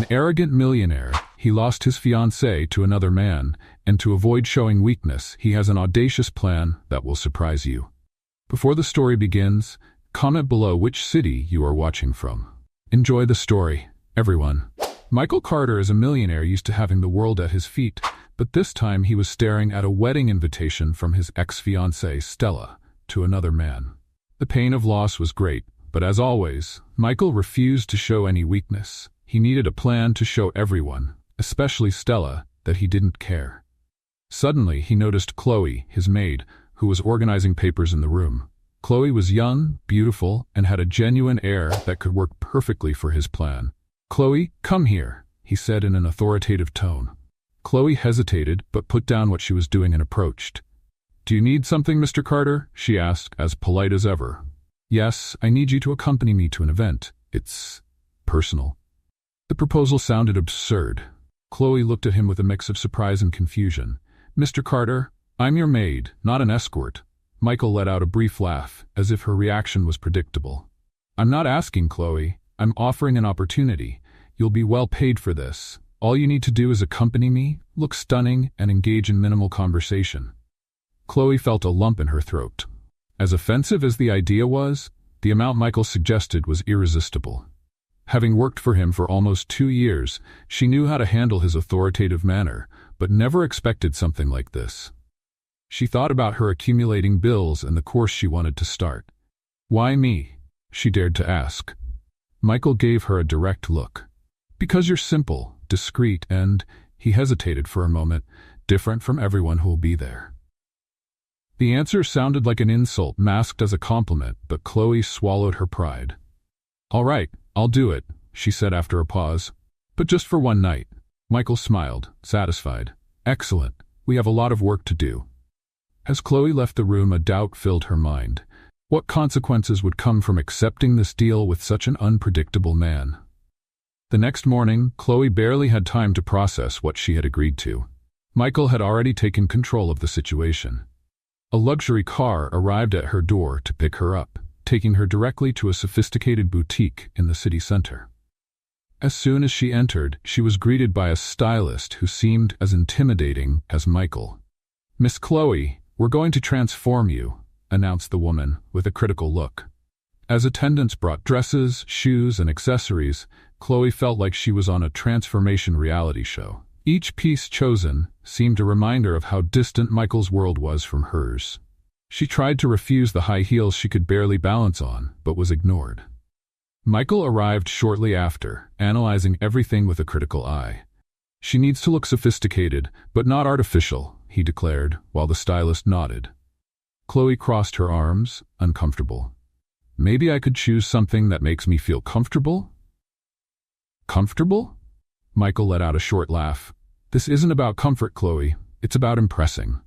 An arrogant millionaire, he lost his fiancée to another man, and to avoid showing weakness, he has an audacious plan that will surprise you. Before the story begins, comment below which city you are watching from. Enjoy the story, everyone. Michael Carter is a millionaire used to having the world at his feet, but this time he was staring at a wedding invitation from his ex-fiancée, Stella, to another man. The pain of loss was great, but as always, Michael refused to show any weakness. He needed a plan to show everyone, especially Stella, that he didn't care. Suddenly, he noticed Chloe, his maid, who was organizing papers in the room. Chloe was young, beautiful, and had a genuine air that could work perfectly for his plan. "Chloe, come here," he said in an authoritative tone. Chloe hesitated, but put down what she was doing and approached. "Do you need something, Mr. Carter?" she asked, as polite as ever. "Yes, I need you to accompany me to an event. It's personal." The proposal sounded absurd. Chloe looked at him with a mix of surprise and confusion. "Mr. Carter, I'm your maid, not an escort." Michael let out a brief laugh, as if her reaction was predictable. "I'm not asking, Chloe. I'm offering an opportunity. You'll be well paid for this. All you need to do is accompany me, look stunning, and engage in minimal conversation." Chloe felt a lump in her throat. As offensive as the idea was, the amount Michael suggested was irresistible. Having worked for him for almost 2 years, she knew how to handle his authoritative manner, but never expected something like this. She thought about her accumulating bills and the course she wanted to start. "Why me?" she dared to ask. Michael gave her a direct look. "Because you're simple, discreet, and," he hesitated for a moment, "different from everyone who'll be there." The answer sounded like an insult masked as a compliment, but Chloe swallowed her pride. "All right, I'll do it," she said after a pause. "But just for one night." Michael smiled, satisfied. "Excellent. We have a lot of work to do." As Chloe left the room, a doubt filled her mind. What consequences would come from accepting this deal with such an unpredictable man? The next morning, Chloe barely had time to process what she had agreed to. Michael had already taken control of the situation. A luxury car arrived at her door to pick her up, taking her directly to a sophisticated boutique in the city center. As soon as she entered, she was greeted by a stylist who seemed as intimidating as Michael. "Miss Chloe, we're going to transform you," announced the woman, with a critical look. As attendants brought dresses, shoes, and accessories, Chloe felt like she was on a transformation reality show. Each piece chosen seemed a reminder of how distant Michael's world was from hers. She tried to refuse the high heels she could barely balance on, but was ignored. Michael arrived shortly after, analyzing everything with a critical eye. "She needs to look sophisticated, but not artificial," he declared, while the stylist nodded. Chloe crossed her arms, uncomfortable. "Maybe I could choose something that makes me feel comfortable?" "Comfortable?" Michael let out a short laugh. "This isn't about comfort, Chloe. It's about impressing."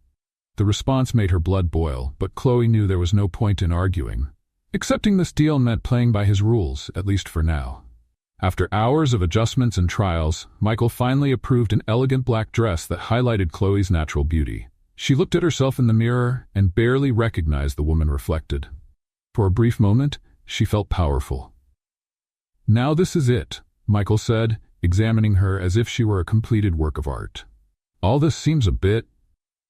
The response made her blood boil, but Chloe knew there was no point in arguing. Accepting this deal meant playing by his rules, at least for now. After hours of adjustments and trials, Michael finally approved an elegant black dress that highlighted Chloe's natural beauty. She looked at herself in the mirror and barely recognized the woman reflected. For a brief moment, she felt powerful. "Now this is it," Michael said, examining her as if she were a completed work of art. "All this seems a bit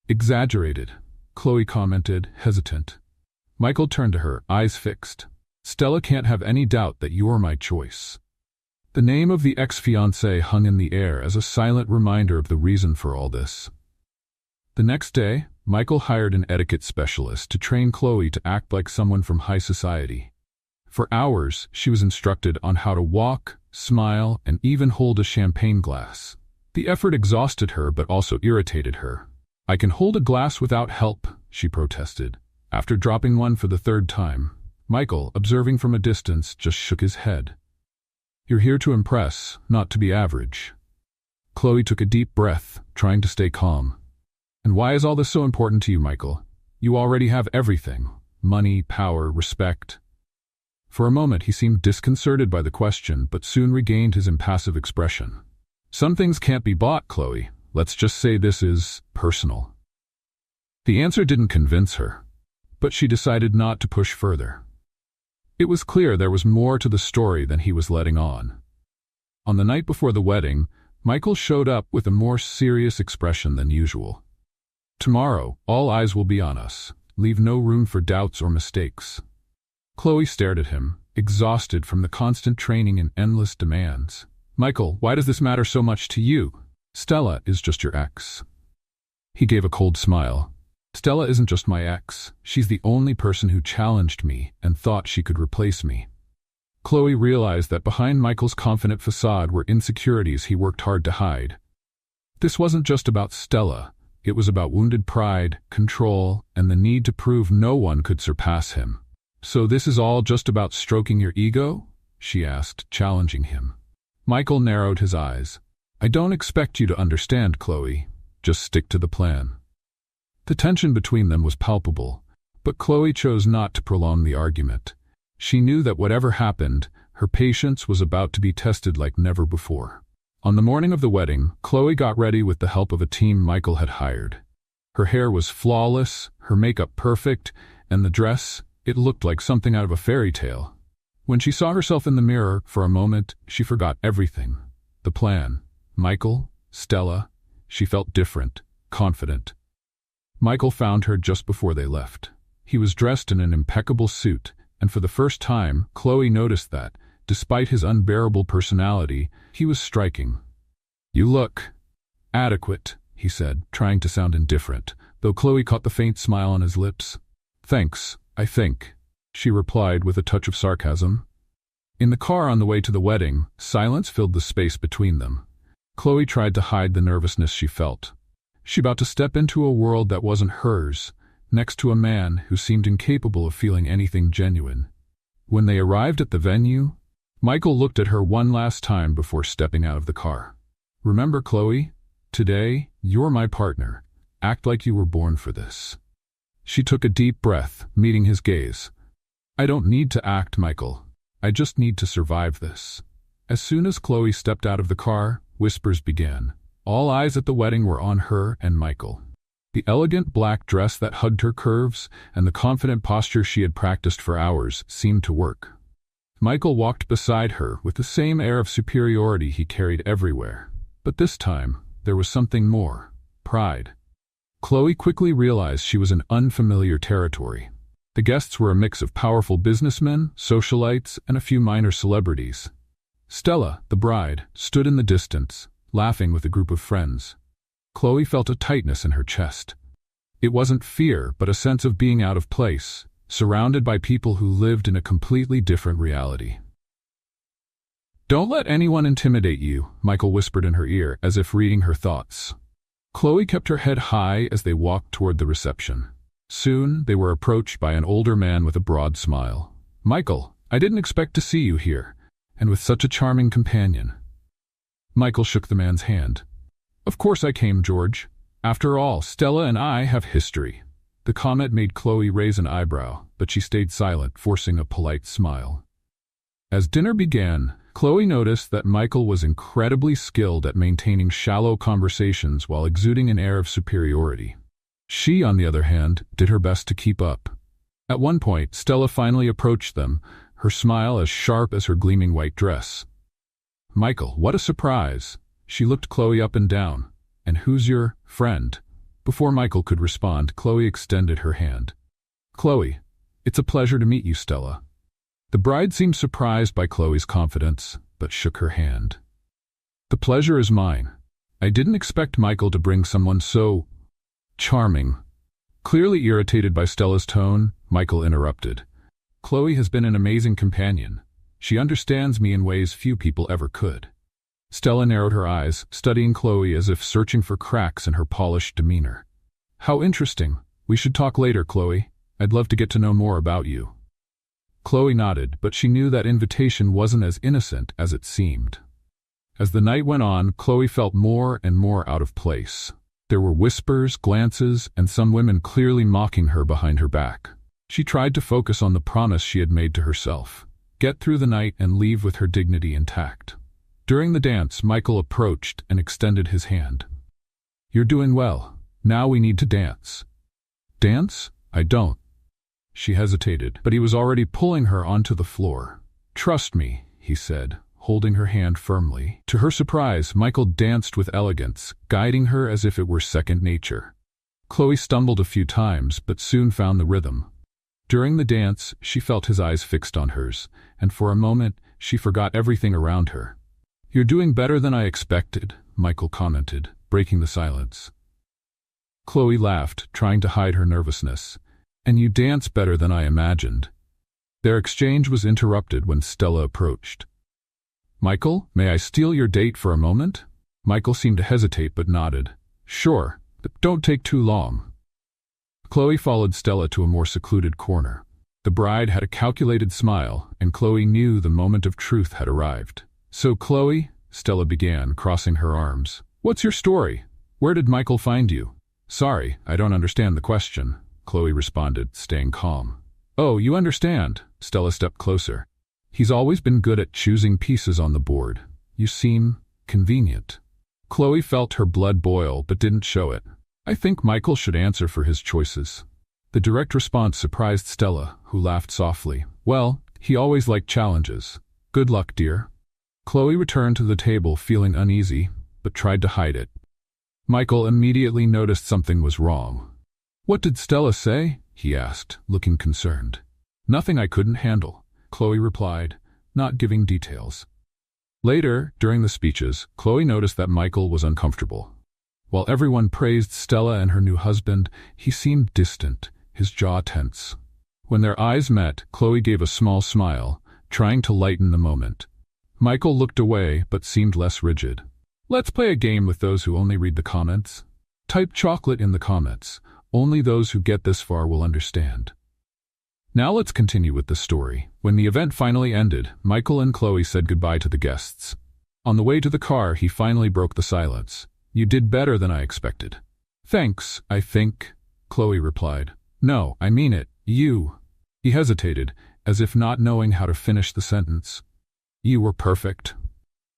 exaggerated," Chloe commented, hesitant. Michael turned to her, eyes fixed. "Stella can't have any doubt that you're my choice." The name of the ex-fiancée hung in the air as a silent reminder of the reason for all this. The next day, Michael hired an etiquette specialist to train Chloe to act like someone from high society. For hours, she was instructed on how to walk, smile, and even hold a champagne glass. The effort exhausted her but also irritated her. "I can hold a glass without help," she protested. After dropping one for the 3rd time, Michael, observing from a distance, just shook his head. "You're here to impress, not to be average." Chloe took a deep breath, trying to stay calm. "And why is all this so important to you, Michael? You already have everything: money, power, respect." For a moment he seemed disconcerted by the question, but soon regained his impassive expression. "Some things can't be bought, Chloe. Let's just say this is personal." The answer didn't convince her, but she decided not to push further. It was clear there was more to the story than he was letting on. On the night before the wedding, Michael showed up with a more serious expression than usual. "Tomorrow, all eyes will be on us. Leave no room for doubts or mistakes." Chloe stared at him, exhausted from the constant training and endless demands. "Michael, why does this matter so much to you? Stella is just your ex." He gave a cold smile. "Stella isn't just my ex. She's the only person who challenged me and thought she could replace me." Chloe realized that behind Michael's confident facade were insecurities he worked hard to hide. This wasn't just about Stella. It was about wounded pride, control, and the need to prove no one could surpass him. "So this is all just about stroking your ego?" she asked, challenging him. Michael narrowed his eyes. "I don't expect you to understand, Chloe. Just stick to the plan." The tension between them was palpable, but Chloe chose not to prolong the argument. She knew that whatever happened, her patience was about to be tested like never before. On the morning of the wedding, Chloe got ready with the help of a team Michael had hired. Her hair was flawless, her makeup perfect, and the dress, it looked like something out of a fairy tale. When she saw herself in the mirror, for a moment, she forgot everything. The plan, Michael, Stella. She felt different, confident. Michael found her just before they left. He was dressed in an impeccable suit, and for the first time, Chloe noticed that, despite his unbearable personality, he was striking. "You look adequate," he said, trying to sound indifferent, though Chloe caught the faint smile on his lips. "Thanks, I think," she replied with a touch of sarcasm. In the car on the way to the wedding, silence filled the space between them. Chloe tried to hide the nervousness she felt. She about to step into a world that wasn't hers, next to a man who seemed incapable of feeling anything genuine. When they arrived at the venue, Michael looked at her one last time before stepping out of the car. "Remember, Chloe? Today, you're my partner. Act like you were born for this." She took a deep breath, meeting his gaze. "I don't need to act, Michael. I just need to survive this." As soon as Chloe stepped out of the car, whispers began. All eyes at the wedding were on her and Michael. The elegant black dress that hugged her curves and the confident posture she had practiced for hours seemed to work. Michael walked beside her with the same air of superiority he carried everywhere. But this time, there was something more: pride. Chloe quickly realized she was in unfamiliar territory. The guests were a mix of powerful businessmen, socialites, and a few minor celebrities. Stella, the bride, stood in the distance, laughing with a group of friends. Chloe felt a tightness in her chest. It wasn't fear, but a sense of being out of place, surrounded by people who lived in a completely different reality. "Don't let anyone intimidate you," Michael whispered in her ear, as if reading her thoughts. Chloe kept her head high as they walked toward the reception. Soon, they were approached by an older man with a broad smile. "Michael, I didn't expect to see you here, and with such a charming companion." Michael shook the man's hand. "Of course I came, George. After all, Stella and I have history." The comment made Chloe raise an eyebrow, but she stayed silent, forcing a polite smile. As dinner began, Chloe noticed that Michael was incredibly skilled at maintaining shallow conversations while exuding an air of superiority. She, on the other hand, did her best to keep up. At one point, Stella finally approached them, her smile as sharp as her gleaming white dress. "Michael, what a surprise!" She looked Chloe up and down. "And who's your friend?" Before Michael could respond, Chloe extended her hand. "Chloe, it's a pleasure to meet you, Stella." The bride seemed surprised by Chloe's confidence, but shook her hand. "The pleasure is mine. I didn't expect Michael to bring someone so charming." Clearly irritated by Stella's tone, Michael interrupted. "Chloe has been an amazing companion. She understands me in ways few people ever could." Stella narrowed her eyes, studying Chloe as if searching for cracks in her polished demeanor. "How interesting. We should talk later, Chloe. I'd love to get to know more about you." Chloe nodded, but she knew that invitation wasn't as innocent as it seemed. As the night went on, Chloe felt more and more out of place. There were whispers, glances, and some women clearly mocking her behind her back. She tried to focus on the promise she had made to herself: get through the night and leave with her dignity intact. During the dance, Michael approached and extended his hand. "You're doing well. Now we need to dance." "Dance? I don't." She hesitated, but he was already pulling her onto the floor. "Trust me," he said, holding her hand firmly. To her surprise, Michael danced with elegance, guiding her as if it were second nature. Chloe stumbled a few times, but soon found the rhythm. During the dance, she felt his eyes fixed on hers, and for a moment, she forgot everything around her. "You're doing better than I expected," Michael commented, breaking the silence. Chloe laughed, trying to hide her nervousness. "And you dance better than I imagined." Their exchange was interrupted when Stella approached. "Michael, may I steal your date for a moment?" Michael seemed to hesitate but nodded. "Sure, but don't take too long." Chloe followed Stella to a more secluded corner. The bride had a calculated smile, and Chloe knew the moment of truth had arrived. "So Chloe," Stella began, crossing her arms, "what's your story? Where did Michael find you?" "Sorry, I don't understand the question," Chloe responded, staying calm. "Oh, you understand." Stella stepped closer. "He's always been good at choosing pieces on the board. You seem convenient." Chloe felt her blood boil but didn't show it. "I think Michael should answer for his choices." The direct response surprised Stella, who laughed softly. "Well, he always liked challenges. Good luck, dear." Chloe returned to the table feeling uneasy, but tried to hide it. Michael immediately noticed something was wrong. "What did Stella say?" he asked, looking concerned. "Nothing I couldn't handle," Chloe replied, not giving details. Later, during the speeches, Chloe noticed that Michael was uncomfortable. While everyone praised Stella and her new husband, he seemed distant, his jaw tense. When their eyes met, Chloe gave a small smile, trying to lighten the moment. Michael looked away but seemed less rigid. "Let's play a game with those who only read the comments. Type chocolate in the comments. Only those who get this far will understand." Now let's continue with the story. When the event finally ended, Michael and Chloe said goodbye to the guests. On the way to the car, he finally broke the silence. "You did better than I expected." "Thanks, I think," Chloe replied. "No, I mean it. You." He hesitated, as if not knowing how to finish the sentence. "You were perfect."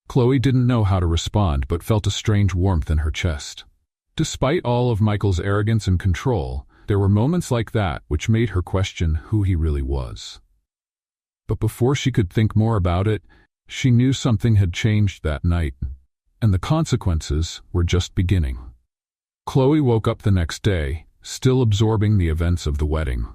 Chloe didn't know how to respond but felt a strange warmth in her chest. Despite all of Michael's arrogance and control, there were moments like that which made her question who he really was. But before she could think more about it, she knew something had changed that night, and the consequences were just beginning. Chloe woke up the next day, still absorbing the events of the wedding.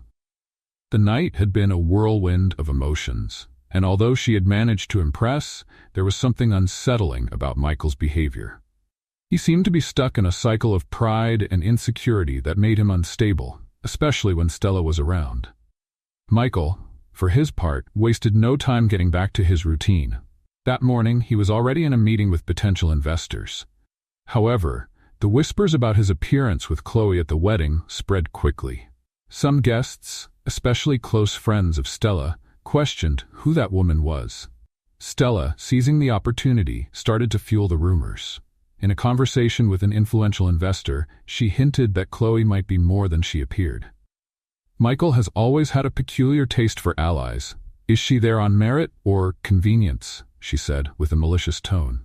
The night had been a whirlwind of emotions, and although she had managed to impress, there was something unsettling about Michael's behavior. He seemed to be stuck in a cycle of pride and insecurity that made him unstable, especially when Stella was around. Michael, for his part, wasted no time getting back to his routine. That morning, he was already in a meeting with potential investors. However, the whispers about his appearance with Chloe at the wedding spread quickly. Some guests, especially close friends of Stella, questioned who that woman was. Stella, seizing the opportunity, started to fuel the rumors. In a conversation with an influential investor, she hinted that Chloe might be more than she appeared. "Michael has always had a peculiar taste for allies. Is she there on merit or convenience?" she said, with a malicious tone.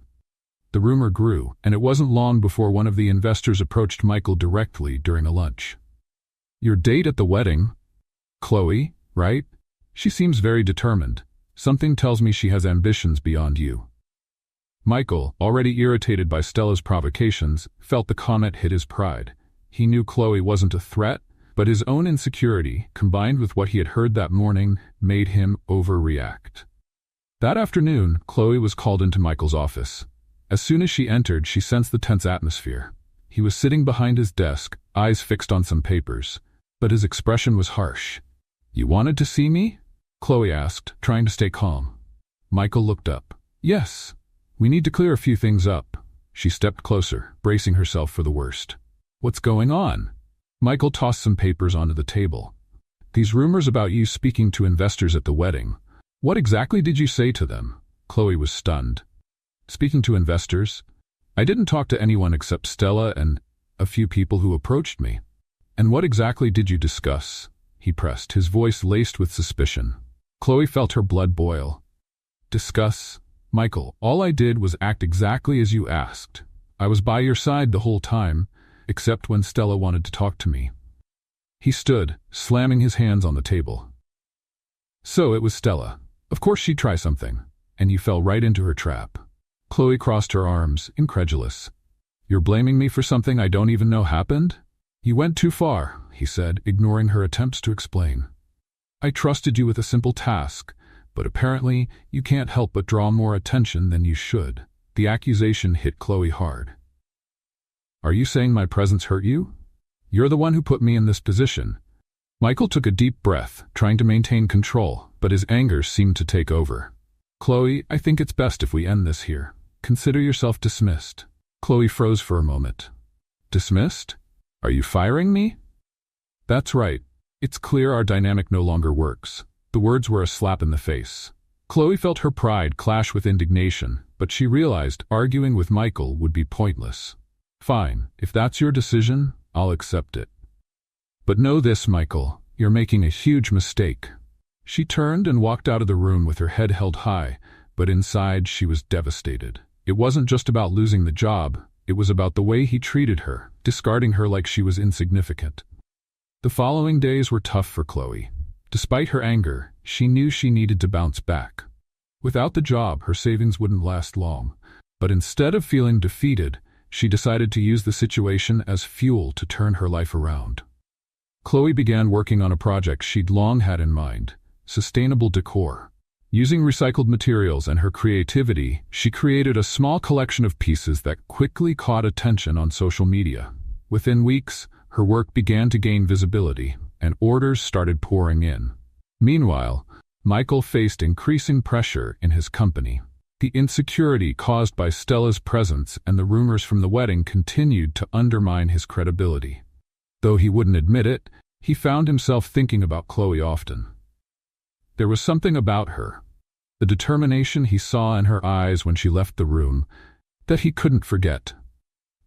The rumor grew, and it wasn't long before one of the investors approached Michael directly during a lunch. "Your date at the wedding? Chloe, right? She seems very determined. Something tells me she has ambitions beyond you." Michael, already irritated by Stella's provocations, felt the comment hit his pride. He knew Chloe wasn't a threat, but his own insecurity, combined with what he had heard that morning, made him overreact. That afternoon, Chloe was called into Michael's office. As soon as she entered, she sensed the tense atmosphere. He was sitting behind his desk, eyes fixed on some papers, but his expression was harsh. "You wanted to see me?" Chloe asked, trying to stay calm. Michael looked up. "Yes. We need to clear a few things up." She stepped closer, bracing herself for the worst. "What's going on?" Michael tossed some papers onto the table. "These rumors about you speaking to investors at the wedding. What exactly did you say to them?" Chloe was stunned. "Speaking to investors? I didn't talk to anyone except Stella and a few people who approached me." "And what exactly did you discuss?" he pressed, his voice laced with suspicion. Chloe felt her blood boil. "Discuss? Michael, all I did was act exactly as you asked. I was by your side the whole time, except when Stella wanted to talk to me." He stood, slamming his hands on the table. "So it was Stella. Of course she'd try something. and you fell right into her trap. Chloe crossed her arms, incredulous. You're blaming me for something I don't even know happened? You went too far, he said, ignoring her attempts to explain. I trusted you with a simple task, but apparently you can't help but draw more attention than you should. The accusation hit Chloe hard. Are you saying my presence hurt you? You're the one who put me in this position. Michael took a deep breath, trying to maintain control, but his anger seemed to take over. Chloe, I think it's best if we end this here. Consider yourself dismissed. Chloe froze for a moment. Dismissed? Are you firing me? That's right. It's clear our dynamic no longer works. The words were a slap in the face. Chloe felt her pride clash with indignation, but she realized arguing with Michael would be pointless. Fine, if that's your decision, I'll accept it. But know this, Michael, you're making a huge mistake. She turned and walked out of the room with her head held high, but inside she was devastated. It wasn't just about losing the job, it was about the way he treated her, discarding her like she was insignificant. The following days were tough for Chloe. Despite her anger, she knew she needed to bounce back. Without the job, her savings wouldn't last long. But instead of feeling defeated, she decided to use the situation as fuel to turn her life around. Chloe began working on a project she'd long had in mind: sustainable decor. Using recycled materials and her creativity, she created a small collection of pieces that quickly caught attention on social media. Within weeks, her work began to gain visibility, and orders started pouring in. Meanwhile, Michael faced increasing pressure in his company. The insecurity caused by Stella's presence and the rumors from the wedding continued to undermine his credibility. Though he wouldn't admit it, he found himself thinking about Chloe often. There was something about her, the determination he saw in her eyes when she left the room, that he couldn't forget.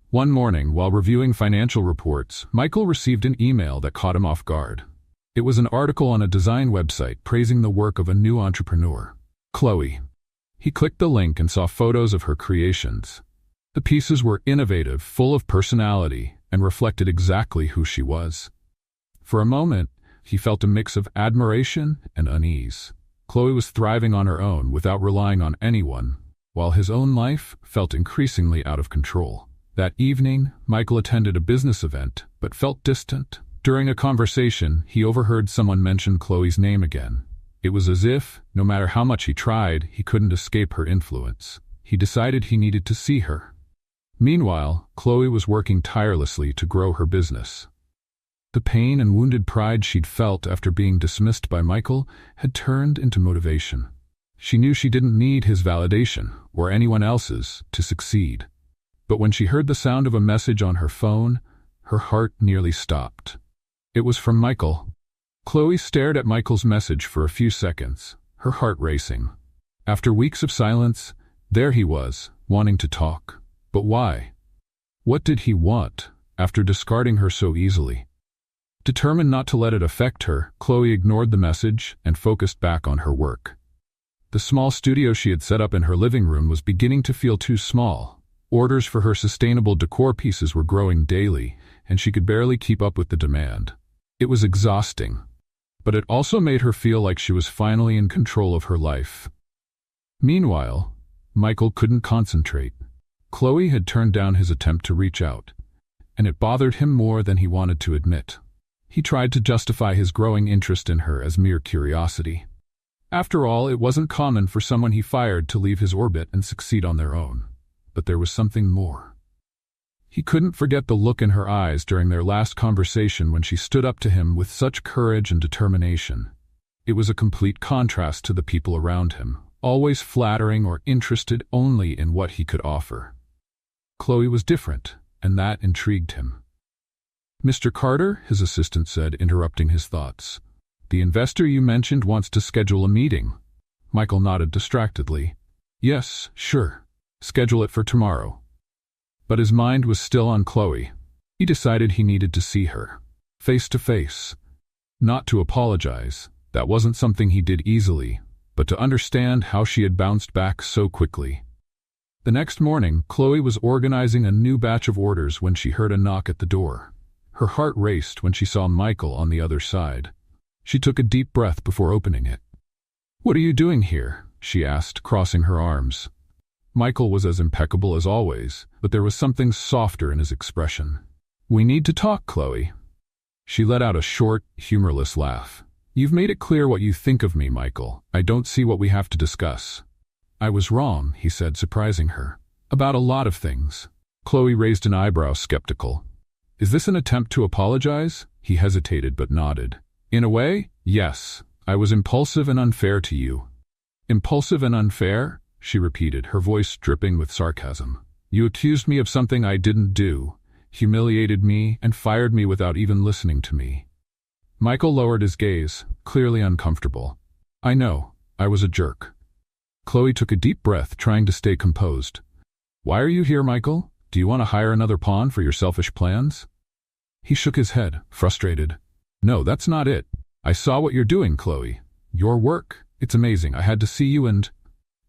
One morning, while reviewing financial reports, Michael received an email that caught him off guard. It was an article on a design website praising the work of a new entrepreneur, Chloe. He clicked the link and saw photos of her creations. The pieces were innovative, full of personality, and reflected exactly who she was. For a moment, he felt a mix of admiration and unease. Chloe was thriving on her own without relying on anyone, while his own life felt increasingly out of control. That evening, Michael attended a business event, but felt distant. During a conversation, he overheard someone mention Chloe's name again. It was as if, no matter how much he tried, he couldn't escape her influence. He decided he needed to see her. Meanwhile, Chloe was working tirelessly to grow her business. The pain and wounded pride she'd felt after being dismissed by Michael had turned into motivation. She knew she didn't need his validation, or anyone else's, to succeed. But when she heard the sound of a message on her phone, her heart nearly stopped. It was from Michael. Chloe stared at Michael's message for a few seconds, her heart racing. After weeks of silence, there he was, wanting to talk. But why? What did he want, after discarding her so easily? Determined not to let it affect her, Chloe ignored the message and focused back on her work. The small studio she had set up in her living room was beginning to feel too small. Orders for her sustainable decor pieces were growing daily, and she could barely keep up with the demand. It was exhausting, but it also made her feel like she was finally in control of her life. Meanwhile, Michael couldn't concentrate. Chloe had turned down his attempt to reach out, and it bothered him more than he wanted to admit. He tried to justify his growing interest in her as mere curiosity. After all, it wasn't common for someone he fired to leave his orbit and succeed on their own. But there was something more. He couldn't forget the look in her eyes during their last conversation when she stood up to him with such courage and determination. It was a complete contrast to the people around him, always flattering or interested only in what he could offer. Chloe was different, and that intrigued him. Mr. Carter, his assistant said, interrupting his thoughts. The investor you mentioned wants to schedule a meeting. Michael nodded distractedly. Yes, sure. Schedule it for tomorrow. But his mind was still on Chloe. He decided he needed to see her, face to face. Not to apologize, that wasn't something he did easily, but to understand how she had bounced back so quickly. The next morning, Chloe was organizing a new batch of orders when she heard a knock at the door. Her heart raced when she saw Michael on the other side. She took a deep breath before opening it. "What are you doing here?" she asked, crossing her arms. Michael was as impeccable as always, but there was something softer in his expression. "We need to talk, Chloe." She let out a short, humorless laugh. "You've made it clear what you think of me, Michael. I don't see what we have to discuss." "I was wrong," he said, surprising her. "About a lot of things." Chloe raised an eyebrow, skeptical. "Is this an attempt to apologize?" He hesitated but nodded. "In a way, yes. I was impulsive and unfair to you." "Impulsive and unfair?" she repeated, her voice dripping with sarcasm. "You accused me of something I didn't do, humiliated me, and fired me without even listening to me." Michael lowered his gaze, clearly uncomfortable. "I know, I was a jerk." Chloe took a deep breath, trying to stay composed. "Why are you here, Michael? Do you want to hire another pawn for your selfish plans?" He shook his head, frustrated. "No, that's not it. I saw what you're doing, Chloe. Your work. It's amazing. I had to see you and—"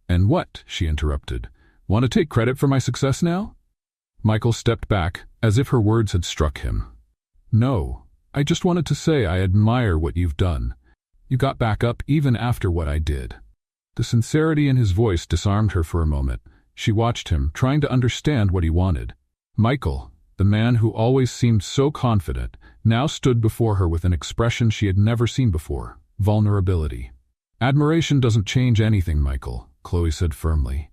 "And what?" she interrupted. "Want to take credit for my success now?" Michael stepped back, as if her words had struck him. "No, I just wanted to say I admire what you've done. You got back up even after what I did." The sincerity in his voice disarmed her for a moment. She watched him, trying to understand what he wanted. Michael, the man who always seemed so confident, now stood before her with an expression she had never seen before: vulnerability. "Admiration doesn't change anything, Michael," Chloe said firmly.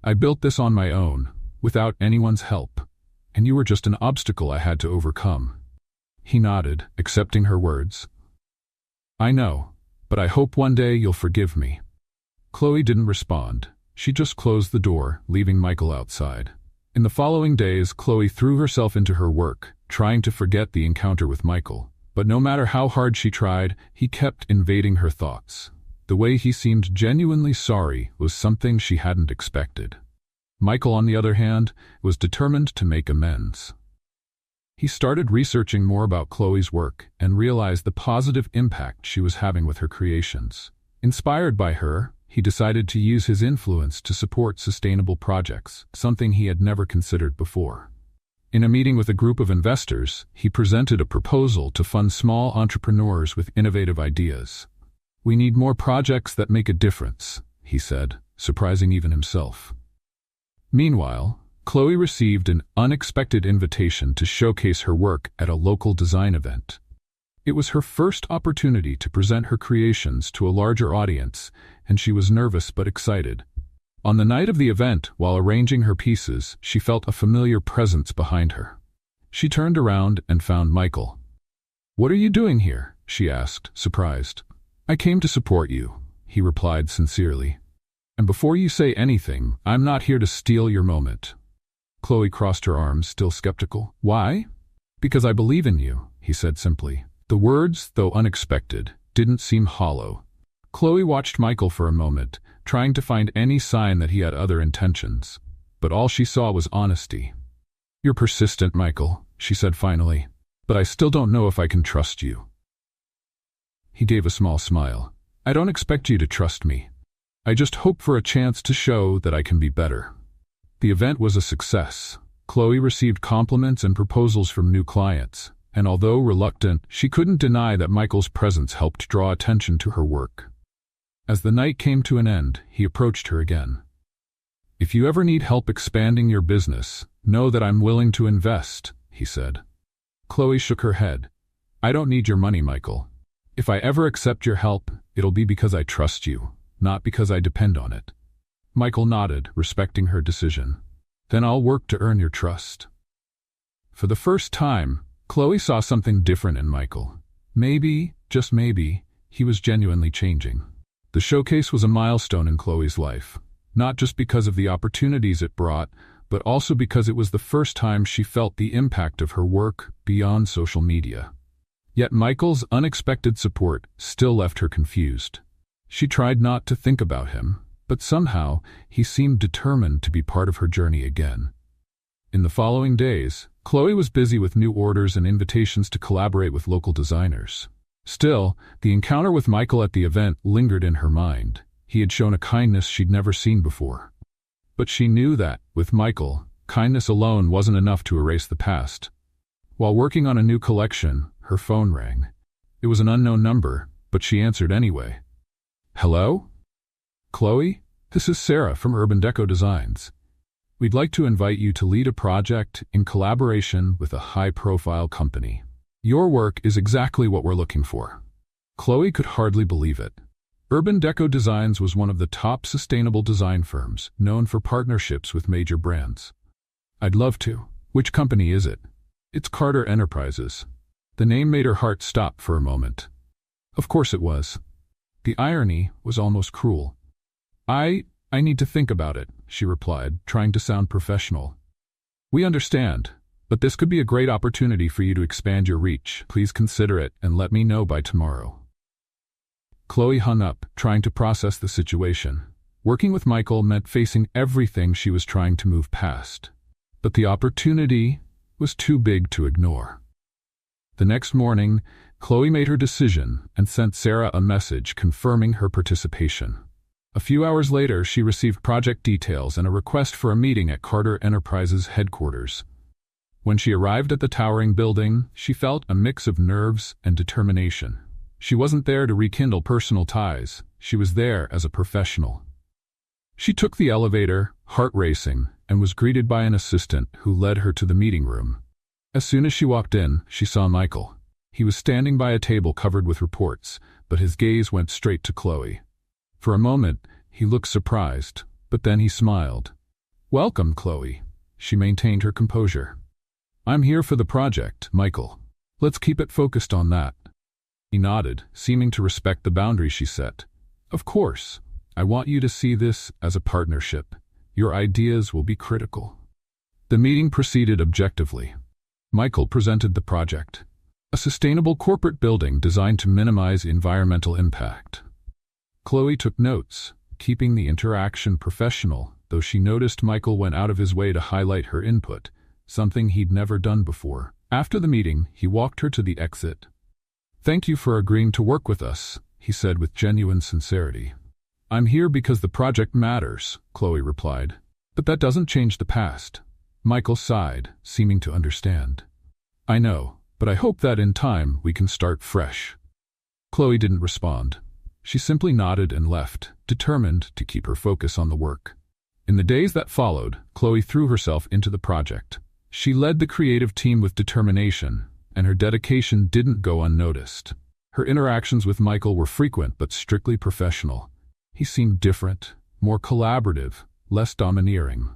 "I built this on my own, without anyone's help, and you were just an obstacle I had to overcome." He nodded, accepting her words. "I know, but I hope one day you'll forgive me." Chloe didn't respond. She just closed the door, leaving Michael outside. In the following days, Chloe threw herself into her work, trying to forget the encounter with Michael. But no matter how hard she tried, he kept invading her thoughts. The way he seemed genuinely sorry was something she hadn't expected. Michael, on the other hand, was determined to make amends. He started researching more about Chloe's work and realized the positive impact she was having with her creations. Inspired by her, he decided to use his influence to support sustainable projects, something he had never considered before. In a meeting with a group of investors, he presented a proposal to fund small entrepreneurs with innovative ideas. "We need more projects that make a difference," he said, surprising even himself. Meanwhile, Chloe received an unexpected invitation to showcase her work at a local design event. It was her first opportunity to present her creations to a larger audience, and she was nervous but excited. On the night of the event, while arranging her pieces, she felt a familiar presence behind her. She turned around and found Michael. "What are you doing here?" she asked, surprised. "I came to support you," he replied sincerely. "And before you say anything, I'm not here to steal your moment." Chloe crossed her arms, still skeptical. "Why?" "Because I believe in you," he said simply. The words, though unexpected, didn't seem hollow. Chloe watched Michael for a moment, trying to find any sign that he had other intentions. But all she saw was honesty. "You're persistent, Michael," she said finally. "But I still don't know if I can trust you." He gave a small smile. "I don't expect you to trust me. I just hope for a chance to show that I can be better." The event was a success. Chloe received compliments and proposals from new clients, and although reluctant, she couldn't deny that Michael's presence helped draw attention to her work. As the night came to an end, he approached her again. "If you ever need help expanding your business, know that I'm willing to invest," he said. Chloe shook her head. "I don't need your money, Michael. If I ever accept your help, it'll be because I trust you, not because I depend on it." Michael nodded, respecting her decision. "Then I'll work to earn your trust." For the first time, Chloe saw something different in Michael. Maybe, just maybe, he was genuinely changing. The showcase was a milestone in Chloe's life, not just because of the opportunities it brought, but also because it was the first time she felt the impact of her work beyond social media. Yet Michael's unexpected support still left her confused. She tried not to think about him, but somehow he seemed determined to be part of her journey again. In the following days, Chloe was busy with new orders and invitations to collaborate with local designers. Still, the encounter with Michael at the event lingered in her mind. He had shown a kindness she'd never seen before. But she knew that, with Michael, kindness alone wasn't enough to erase the past. While working on a new collection, her phone rang. It was an unknown number, but she answered anyway. "Hello? Chloe?" This is Sarah from Urban Deco Designs. We'd like to invite you to lead a project in collaboration with a high-profile company. Your work is exactly what we're looking for." Chloe could hardly believe it. Urban Deco Designs was one of the top sustainable design firms, known for partnerships with major brands. "I'd love to. Which company is it?" "It's Carter Enterprises." The name made her heart stop for a moment. Of course it was. The irony was almost cruel. I need to think about it," she replied, trying to sound professional. "We understand, but this could be a great opportunity for you to expand your reach. Please consider it and let me know by tomorrow." Chloe hung up, trying to process the situation. Working with Michael meant facing everything she was trying to move past. But the opportunity was too big to ignore. The next morning, Chloe made her decision and sent Sarah a message confirming her participation. A few hours later, she received project details and a request for a meeting at Carter Enterprises headquarters. When she arrived at the towering building, she felt a mix of nerves and determination. She wasn't there to rekindle personal ties. She was there as a professional. She took the elevator, heart racing, and was greeted by an assistant who led her to the meeting room. As soon as she walked in, she saw Michael. He was standing by a table covered with reports, but his gaze went straight to Chloe. For a moment, he looked surprised, but then he smiled. "Welcome, Chloe." She maintained her composure. "I'm here for the project, Michael. Let's keep it focused on that." He nodded, seeming to respect the boundary she set. "Of course. I want you to see this as a partnership. Your ideas will be critical." The meeting proceeded objectively. Michael presented the project. A sustainable corporate building designed to minimize environmental impact. Chloe took notes, keeping the interaction professional, though she noticed Michael went out of his way to highlight her input, something he'd never done before. After the meeting, he walked her to the exit. "Thank you for agreeing to work with us," he said with genuine sincerity. "I'm here because the project matters," Chloe replied. "But that doesn't change the past." Michael sighed, seeming to understand. "I know, but I hope that in time we can start fresh." Chloe didn't respond. She simply nodded and left, determined to keep her focus on the work. In the days that followed, Chloe threw herself into the project. She led the creative team with determination, and her dedication didn't go unnoticed. Her interactions with Michael were frequent but strictly professional. He seemed different, more collaborative, less domineering.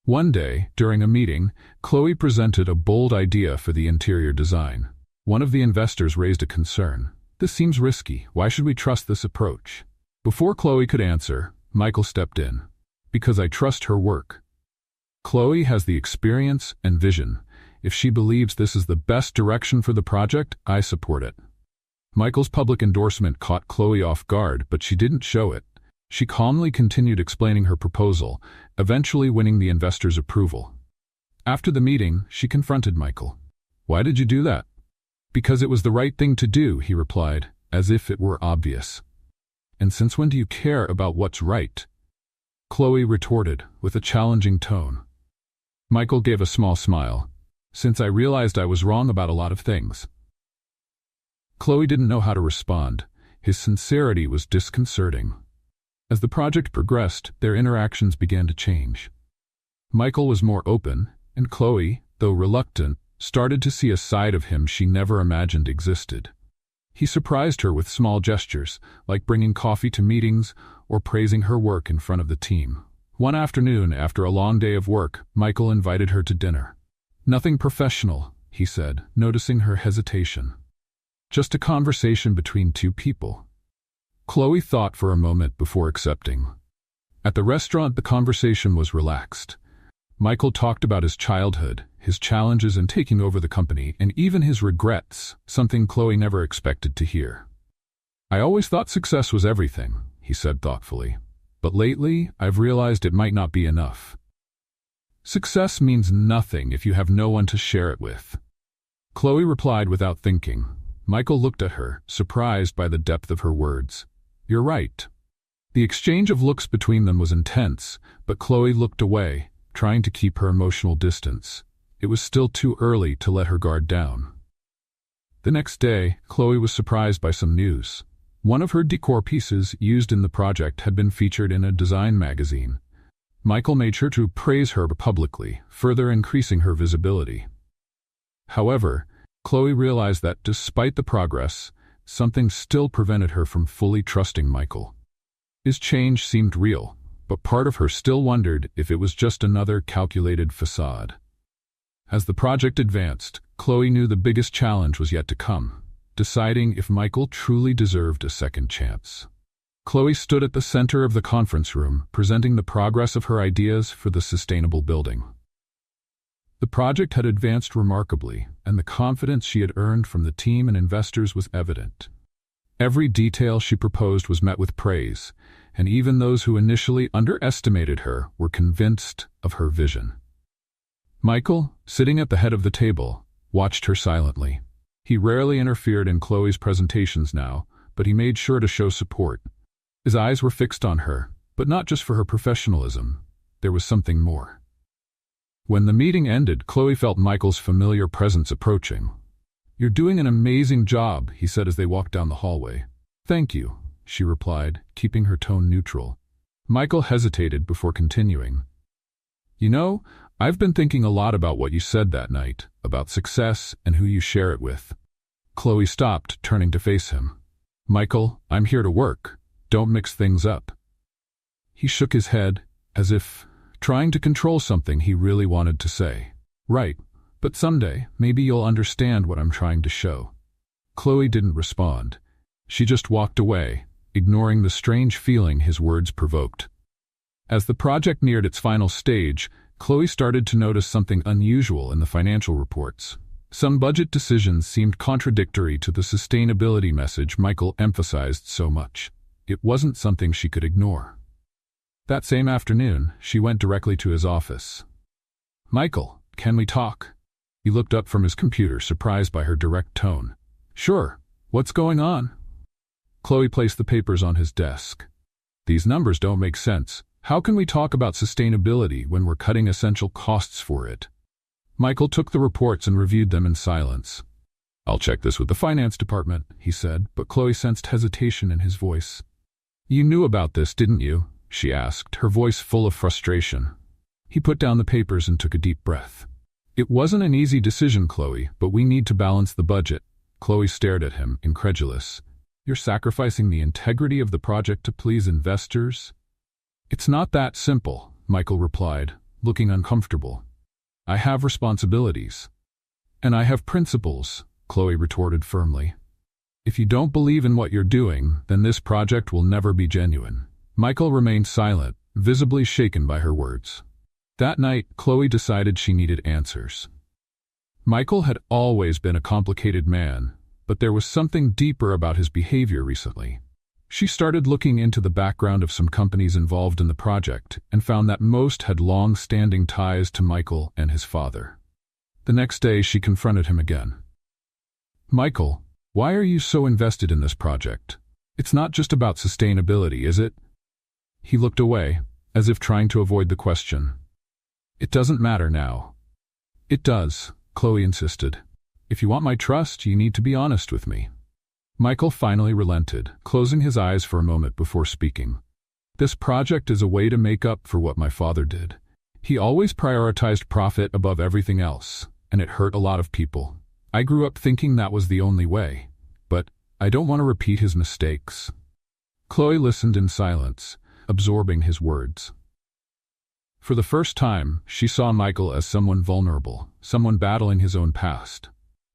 One day, during a meeting, Chloe presented a bold idea for the interior design. One of the investors raised a concern. "This seems risky. Why should we trust this approach?" Before Chloe could answer, Michael stepped in. "Because I trust her work. Chloe has the experience and vision. If she believes this is the best direction for the project, I support it." Michael's public endorsement caught Chloe off guard, but she didn't show it. She calmly continued explaining her proposal, eventually winning the investor's approval. After the meeting, she confronted Michael. "Why did you do that?" "Because it was the right thing to do," he replied, as if it were obvious. "And since when do you care about what's right?" Chloe retorted, with a challenging tone. Michael gave a small smile. "Since I realized I was wrong about a lot of things." Chloe didn't know how to respond. His sincerity was disconcerting. As the project progressed, their interactions began to change. Michael was more open, and Chloe, though reluctant, started to see a side of him she never imagined existed. He surprised her with small gestures, like bringing coffee to meetings or praising her work in front of the team. One afternoon, after a long day of work, Michael invited her to dinner. "Nothing professional," he said, noticing her hesitation. "Just a conversation between two people." Chloe thought for a moment before accepting. At the restaurant, the conversation was relaxed. Michael talked about his childhood, his challenges in taking over the company, and even his regrets, something Chloe never expected to hear. "I always thought success was everything," he said thoughtfully. "But lately, I've realized it might not be enough. Success means nothing if you have no one to share it with." Chloe replied without thinking. Michael looked at her, surprised by the depth of her words. "You're right." The exchange of looks between them was intense, but Chloe looked away, trying to keep her emotional distance. It was still too early to let her guard down. The next day, Chloe was surprised by some news. One of her decor pieces used in the project had been featured in a design magazine. Michael made sure to praise her publicly, further increasing her visibility. However, Chloe realized that despite the progress, something still prevented her from fully trusting Michael. His change seemed real, but part of her still wondered if it was just another calculated facade. As the project advanced, Chloe knew the biggest challenge was yet to come, deciding if Michael truly deserved a second chance. Chloe stood at the center of the conference room, presenting the progress of her ideas for the sustainable building. The project had advanced remarkably, and the confidence she had earned from the team and investors was evident. Every detail she proposed was met with praise, and even those who initially underestimated her were convinced of her vision. Michael, sitting at the head of the table, watched her silently. He rarely interfered in Chloe's presentations now, but he made sure to show support. His eyes were fixed on her, but not just for her professionalism. There was something more. When the meeting ended, Chloe felt Michael's familiar presence approaching. "You're doing an amazing job," he said as they walked down the hallway. "Thank you," she replied, keeping her tone neutral. Michael hesitated before continuing. "You know, I've been thinking a lot about what you said that night, about success and who you share it with." Chloe stopped, turning to face him. "Michael, I'm here to work. Don't mix things up." He shook his head, as if trying to control something he really wanted to say. "Right, but someday, maybe you'll understand what I'm trying to show." Chloe didn't respond. She just walked away, ignoring the strange feeling his words provoked. As the project neared its final stage, Chloe started to notice something unusual in the financial reports. Some budget decisions seemed contradictory to the sustainability message Michael emphasized so much. It wasn't something she could ignore. That same afternoon, she went directly to his office. "Michael, can we talk?" He looked up from his computer, surprised by her direct tone. "Sure. What's going on?" Chloe placed the papers on his desk. "These numbers don't make sense. How can we talk about sustainability when we're cutting essential costs for it?" Michael took the reports and reviewed them in silence. "I'll check this with the finance department," he said, but Chloe sensed hesitation in his voice. "You knew about this, didn't you?" she asked, her voice full of frustration. He put down the papers and took a deep breath. "It wasn't an easy decision, Chloe, but we need to balance the budget." Chloe stared at him, incredulous. "You're sacrificing the integrity of the project to please investors?" "It's not that simple," Michael replied, looking uncomfortable. "I have responsibilities." "And I have principles," Chloe retorted firmly. "If you don't believe in what you're doing, then this project will never be genuine." Michael remained silent, visibly shaken by her words. That night, Chloe decided she needed answers. Michael had always been a complicated man, but there was something deeper about his behavior recently. She started looking into the background of some companies involved in the project and found that most had long-standing ties to Michael and his father. The next day, she confronted him again. "Michael, why are you so invested in this project? It's not just about sustainability, is it?" He looked away, as if trying to avoid the question. "It doesn't matter now." "It does," Chloe insisted. "If you want my trust, you need to be honest with me." Michael finally relented, closing his eyes for a moment before speaking. "This project is a way to make up for what my father did. He always prioritized profit above everything else, and it hurt a lot of people. I grew up thinking that was the only way, but I don't want to repeat his mistakes." Chloe listened in silence, absorbing his words. For the first time, she saw Michael as someone vulnerable, someone battling his own past.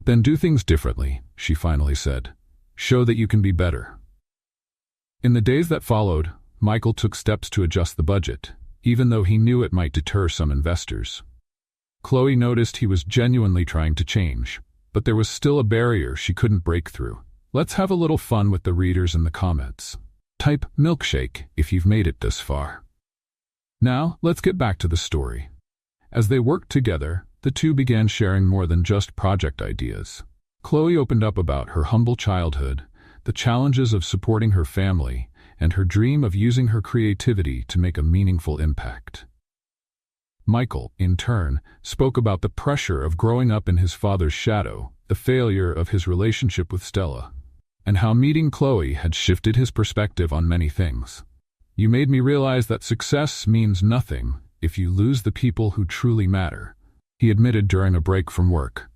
"Then do things differently," she finally said. "Show that you can be better." In the days that followed, Michael took steps to adjust the budget, even though he knew it might deter some investors. Chloe noticed he was genuinely trying to change, but there was still a barrier she couldn't break through. "Let's have a little fun with the readers in the comments. Type milkshake if you've made it this far." Now, let's get back to the story. As they worked together, the two began sharing more than just project ideas. Chloe opened up about her humble childhood, the challenges of supporting her family, and her dream of using her creativity to make a meaningful impact. Michael, in turn, spoke about the pressure of growing up in his father's shadow, the failure of his relationship with Stella. and how meeting Chloe had shifted his perspective on many things. "You made me realize that success means nothing if you lose the people who truly matter," he admitted during a break from work.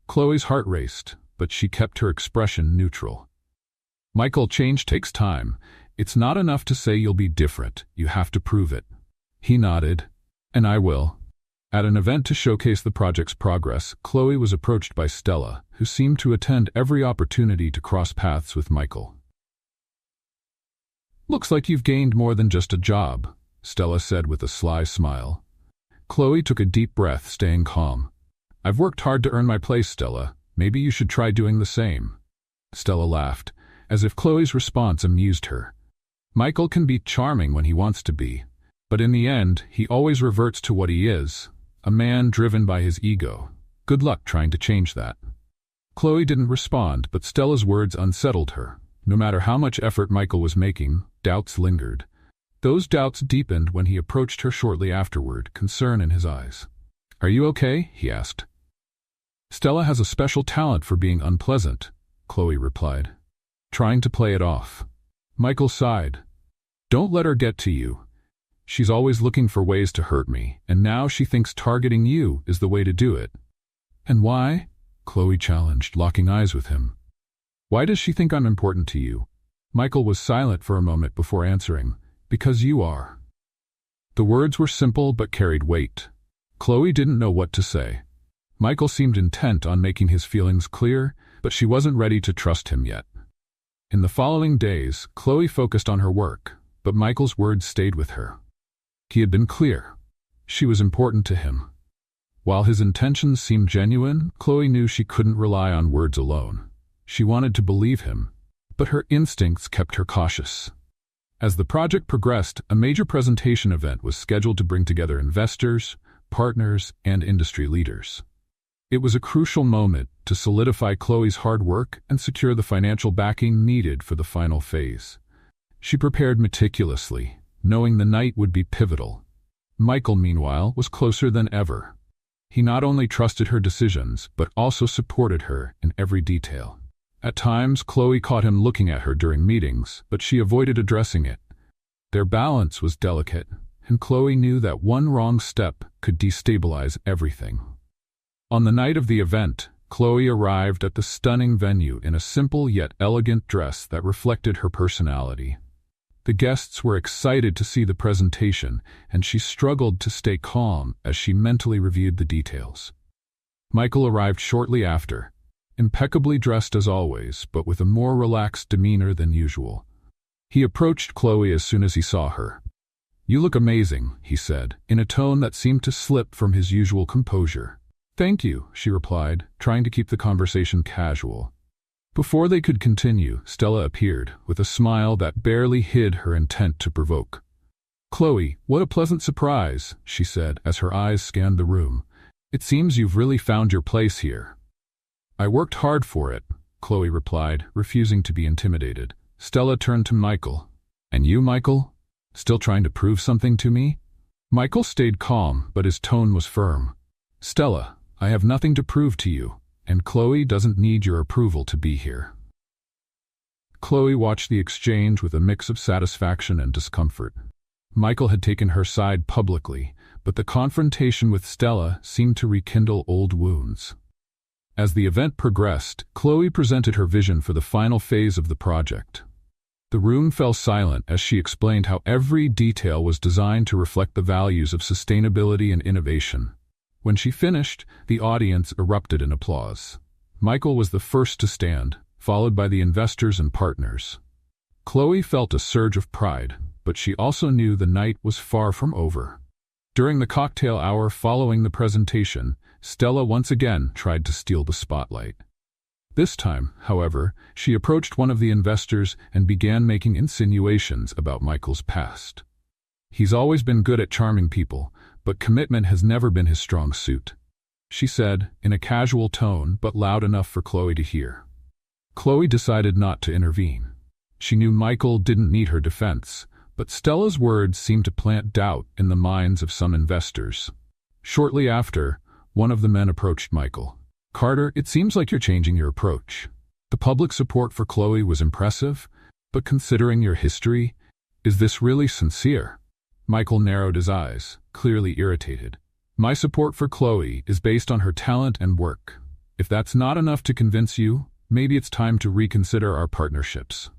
Chloe's heart raced, but she kept her expression neutral. "Michael, change takes time. It's not enough to say you'll be different. You have to prove it." He nodded. "And I will." At an event to showcase the project's progress, Chloe was approached by Stella, who seemed to attend every opportunity to cross paths with Michael. "Looks like you've gained more than just a job," Stella said with a sly smile. Chloe took a deep breath, staying calm. "I've worked hard to earn my place, Stella. Maybe you should try doing the same." Stella laughed, as if Chloe's response amused her. "Michael can be charming when he wants to be, but in the end, he always reverts to what he is, a man driven by his ego. Good luck trying to change that." Chloe didn't respond, but Stella's words unsettled her. No matter how much effort Michael was making, doubts lingered. Those doubts deepened when he approached her shortly afterward, concern in his eyes. "Are you okay?" he asked. "Stella has a special talent for being unpleasant," Chloe replied, trying to play it off. Michael sighed. "Don't let her get to you. She's always looking for ways to hurt me, and now she thinks targeting you is the way to do it." "And why?" Chloe challenged, locking eyes with him. "Why does she think I'm important to you?" Michael was silent for a moment before answering. "Because you are." The words were simple but carried weight. Chloe didn't know what to say. Michael seemed intent on making his feelings clear, but she wasn't ready to trust him yet. In the following days, Chloe focused on her work, but Michael's words stayed with her. He had been clear. She was important to him. While his intentions seemed genuine, Chloe knew she couldn't rely on words alone. She wanted to believe him, but her instincts kept her cautious. As the project progressed, a major presentation event was scheduled to bring together investors, partners, and industry leaders. It was a crucial moment to solidify Chloe's hard work and secure the financial backing needed for the final phase. She prepared meticulously, knowing the night would be pivotal. Michael, meanwhile, was closer than ever. He not only trusted her decisions, but also supported her in every detail. At times, Chloe caught him looking at her during meetings, but she avoided addressing it. Their balance was delicate, and Chloe knew that one wrong step could destabilize everything. On the night of the event, Chloe arrived at the stunning venue in a simple yet elegant dress that reflected her personality. The guests were excited to see the presentation, and she struggled to stay calm as she mentally reviewed the details. Michael arrived shortly after, impeccably dressed as always, but with a more relaxed demeanor than usual. He approached Chloe as soon as he saw her. "You look amazing," he said, in a tone that seemed to slip from his usual composure. "Thank you," she replied, trying to keep the conversation casual. Before they could continue, Stella appeared, with a smile that barely hid her intent to provoke. "Chloe, what a pleasant surprise," she said as her eyes scanned the room. "It seems you've really found your place here." "I worked hard for it," Chloe replied, refusing to be intimidated. Stella turned to Michael. "And you, Michael? Still trying to prove something to me?" Michael stayed calm, but his tone was firm. "Stella, I have nothing to prove to you, and Chloe doesn't need your approval to be here." Chloe watched the exchange with a mix of satisfaction and discomfort. Michael had taken her side publicly, but the confrontation with Stella seemed to rekindle old wounds. As the event progressed, Chloe presented her vision for the final phase of the project. The room fell silent as she explained how every detail was designed to reflect the values of sustainability and innovation. When she finished, the audience erupted in applause. Michael was the first to stand, followed by the investors and partners. Chloe felt a surge of pride, but she also knew the night was far from over. During the cocktail hour following the presentation, Stella once again tried to steal the spotlight. This time, however, she approached one of the investors and began making insinuations about Michael's past. "He's always been good at charming people, but commitment has never been his strong suit," she said, in a casual tone but loud enough for Chloe to hear. Chloe decided not to intervene. She knew Michael didn't need her defense, but Stella's words seemed to plant doubt in the minds of some investors. Shortly after, one of the men approached Michael. "Carter, it seems like you're changing your approach." The public support for Chloe was impressive, but considering your history, is this really sincere? Michael narrowed his eyes, clearly irritated. My support for Chloe is based on her talent and work. If that's not enough to convince you, maybe it's time to reconsider our partnerships.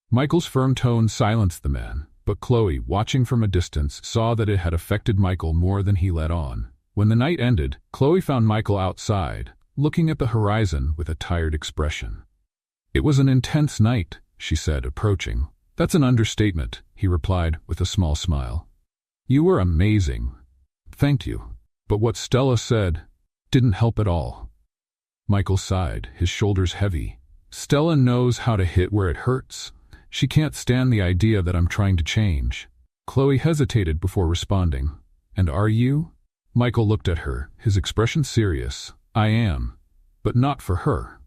Michael's firm tone silenced the man, but Chloe, watching from a distance, saw that it had affected Michael more than he let on. When the night ended, Chloe found Michael outside, looking at the horizon with a tired expression. It was an intense night, she said, approaching. That's an understatement, he replied with a small smile. You were amazing. Thank you. But what Stella said didn't help at all. Michael sighed, his shoulders heavy. Stella knows how to hit where it hurts. She can't stand the idea that I'm trying to change. Chloe hesitated before responding. And are you? Michael looked at her, his expression serious. I am, but not for her.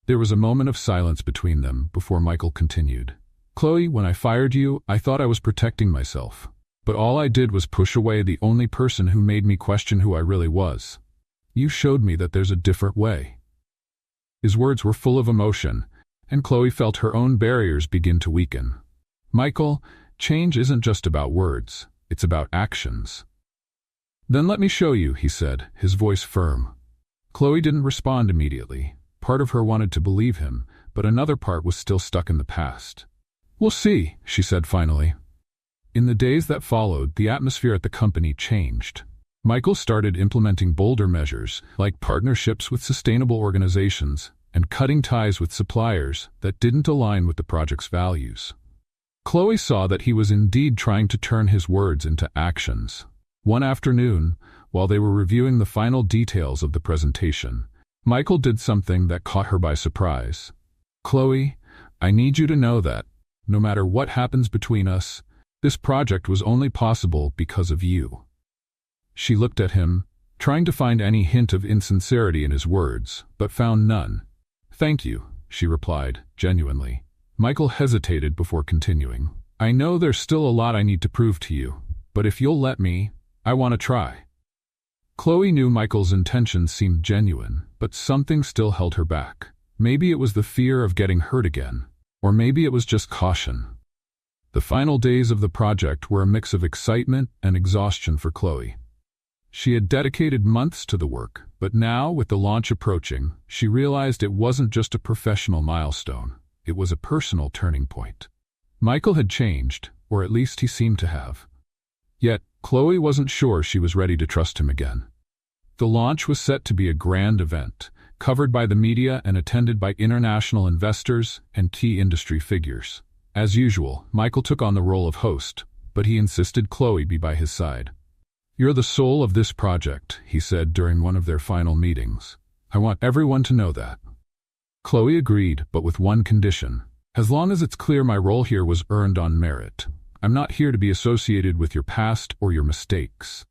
There was a moment of silence between them before Michael continued. Chloe, when I fired you, I thought I was protecting myself. But all I did was push away the only person who made me question who I really was. You showed me that there's a different way. His words were full of emotion, and Chloe felt her own barriers begin to weaken. Michael, change isn't just about words, it's about actions. Then let me show you, he said, his voice firm. Chloe didn't respond immediately. Part of her wanted to believe him, but another part was still stuck in the past. We'll see, she said finally. In the days that followed, the atmosphere at the company changed. Michael started implementing bolder measures, like partnerships with sustainable organizations and cutting ties with suppliers that didn't align with the project's values. Chloe saw that he was indeed trying to turn his words into actions. One afternoon, while they were reviewing the final details of the presentation, Michael did something that caught her by surprise. Chloe, I need you to know that, no matter what happens between us, this project was only possible because of you. She looked at him, trying to find any hint of insincerity in his words, but found none. Thank you, she replied, genuinely. Michael hesitated before continuing. I know there's still a lot I need to prove to you, but if you'll let me, I want to try. Chloe knew Michael's intentions seemed genuine, but something still held her back. Maybe it was the fear of getting hurt again, or maybe it was just caution. The final days of the project were a mix of excitement and exhaustion for Chloe. She had dedicated months to the work, but now, with the launch approaching, she realized it wasn't just a professional milestone, it was a personal turning point. Michael had changed, or at least he seemed to have. Yet, Chloe wasn't sure she was ready to trust him again. The launch was set to be a grand event, covered by the media and attended by international investors and key industry figures. As usual, Michael took on the role of host, but he insisted Chloe be by his side. You're the soul of this project, he said during one of their final meetings. I want everyone to know that. Chloe agreed, but with one condition. As long as it's clear my role here was earned on merit. I'm not here to be associated with your past or your mistakes.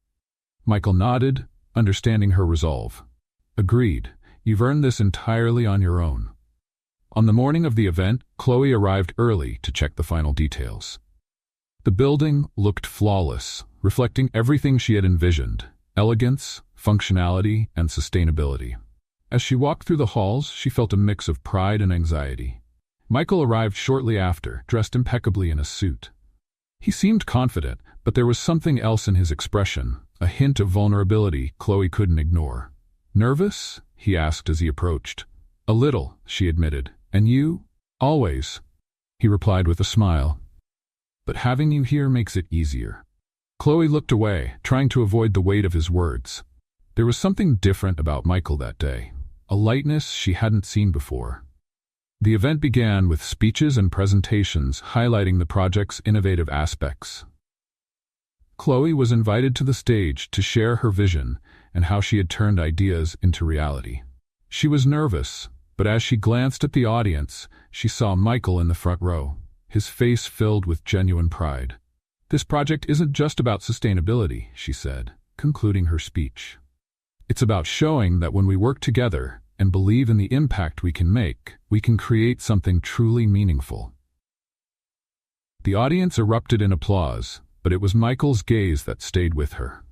Michael nodded, understanding her resolve. Agreed. You've earned this entirely on your own. On the morning of the event, Chloe arrived early to check the final details. The building looked flawless, reflecting everything she had envisioned: elegance, functionality, and sustainability. As she walked through the halls, she felt a mix of pride and anxiety. Michael arrived shortly after, dressed impeccably in a suit. He seemed confident, but there was something else in his expression, a hint of vulnerability Chloe couldn't ignore. Nervous? He asked as he approached. A little, she admitted. And you? Always, he replied with a smile. But having you here makes it easier. Chloe looked away, trying to avoid the weight of his words. There was something different about Michael that day, a lightness she hadn't seen before. The event began with speeches and presentations highlighting the project's innovative aspects. Chloe was invited to the stage to share her vision and how she had turned ideas into reality. She was nervous, but as she glanced at the audience, she saw Michael in the front row, his face filled with genuine pride. This project isn't just about sustainability, she said, concluding her speech. It's about showing that when we work together and believe in the impact we can make, we can create something truly meaningful. The audience erupted in applause, but it was Michael's gaze that stayed with her.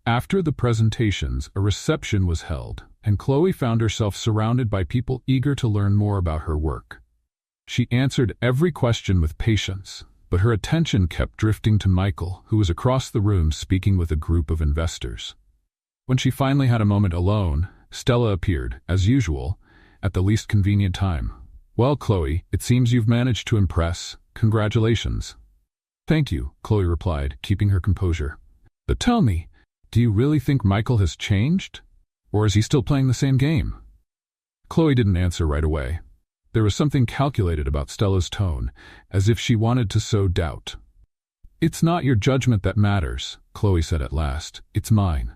After the presentations, a reception was held, and Chloe found herself surrounded by people eager to learn more about her work. She answered every question with patience, but her attention kept drifting to Michael, who was across the room speaking with a group of investors. When she finally had a moment alone, Stella appeared, as usual, at the least convenient time. "Well, Chloe, it seems you've managed to impress. Congratulations." "Thank you," Chloe replied, keeping her composure. "But tell me, do you really think Michael has changed? Or is he still playing the same game?" Chloe didn't answer right away. There was something calculated about Stella's tone, as if she wanted to sow doubt. "It's not your judgment that matters," Chloe said at last. "It's mine."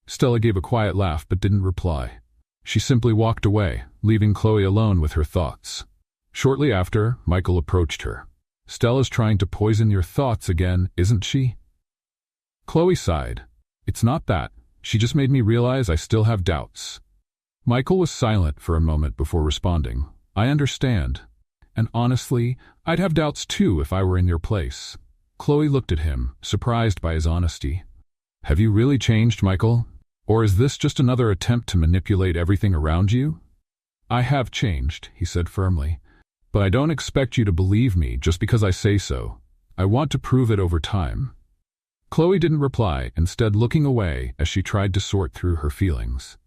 Stella gave a quiet laugh but didn't reply. She simply walked away, leaving Chloe alone with her thoughts. Shortly after, Michael approached her. "Stella's trying to poison your thoughts again, isn't she?" Chloe sighed. "It's not that. She just made me realize I still have doubts." Michael was silent for a moment before responding. "I understand. And honestly, I'd have doubts too if I were in your place." Chloe looked at him, surprised by his honesty. "Have you really changed, Michael? Or is this just another attempt to manipulate everything around you?" "I have changed," he said firmly. "But I don't expect you to believe me just because I say so. I want to prove it over time." Chloe didn't reply, instead looking away as she tried to sort through her feelings.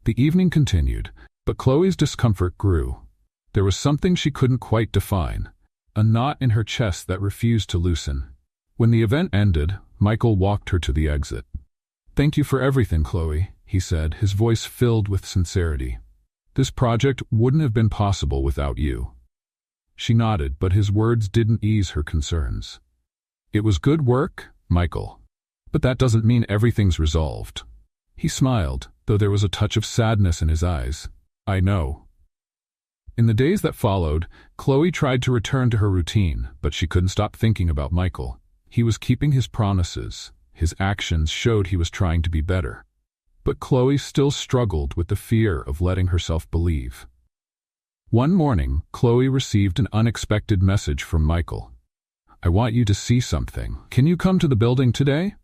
The evening continued, but Chloe's discomfort grew. There was something she couldn't quite define, a knot in her chest that refused to loosen. When the event ended, Michael walked her to the exit. "Thank you for everything, Chloe," he said, his voice filled with sincerity. "This project wouldn't have been possible without you." She nodded, but his words didn't ease her concerns. "It was good work, Michael. But that doesn't mean everything's resolved." He smiled, though there was a touch of sadness in his eyes. "I know." In the days that followed, Chloe tried to return to her routine, but she couldn't stop thinking about Michael. He was keeping his promises. His actions showed he was trying to be better. But Chloe still struggled with the fear of letting herself believe. One morning, Chloe received an unexpected message from Michael. "I want you to see something. Can you come to the building today?"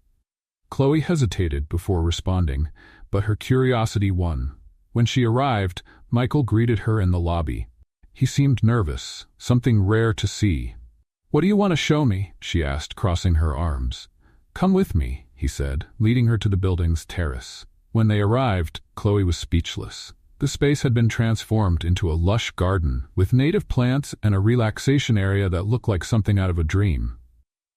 Chloe hesitated before responding, but her curiosity won. When she arrived, Michael greeted her in the lobby. He seemed nervous, something rare to see. "What do you want to show me?" she asked, crossing her arms. "Come with me," he said, leading her to the building's terrace. When they arrived, Chloe was speechless. The space had been transformed into a lush garden, with native plants and a relaxation area that looked like something out of a dream.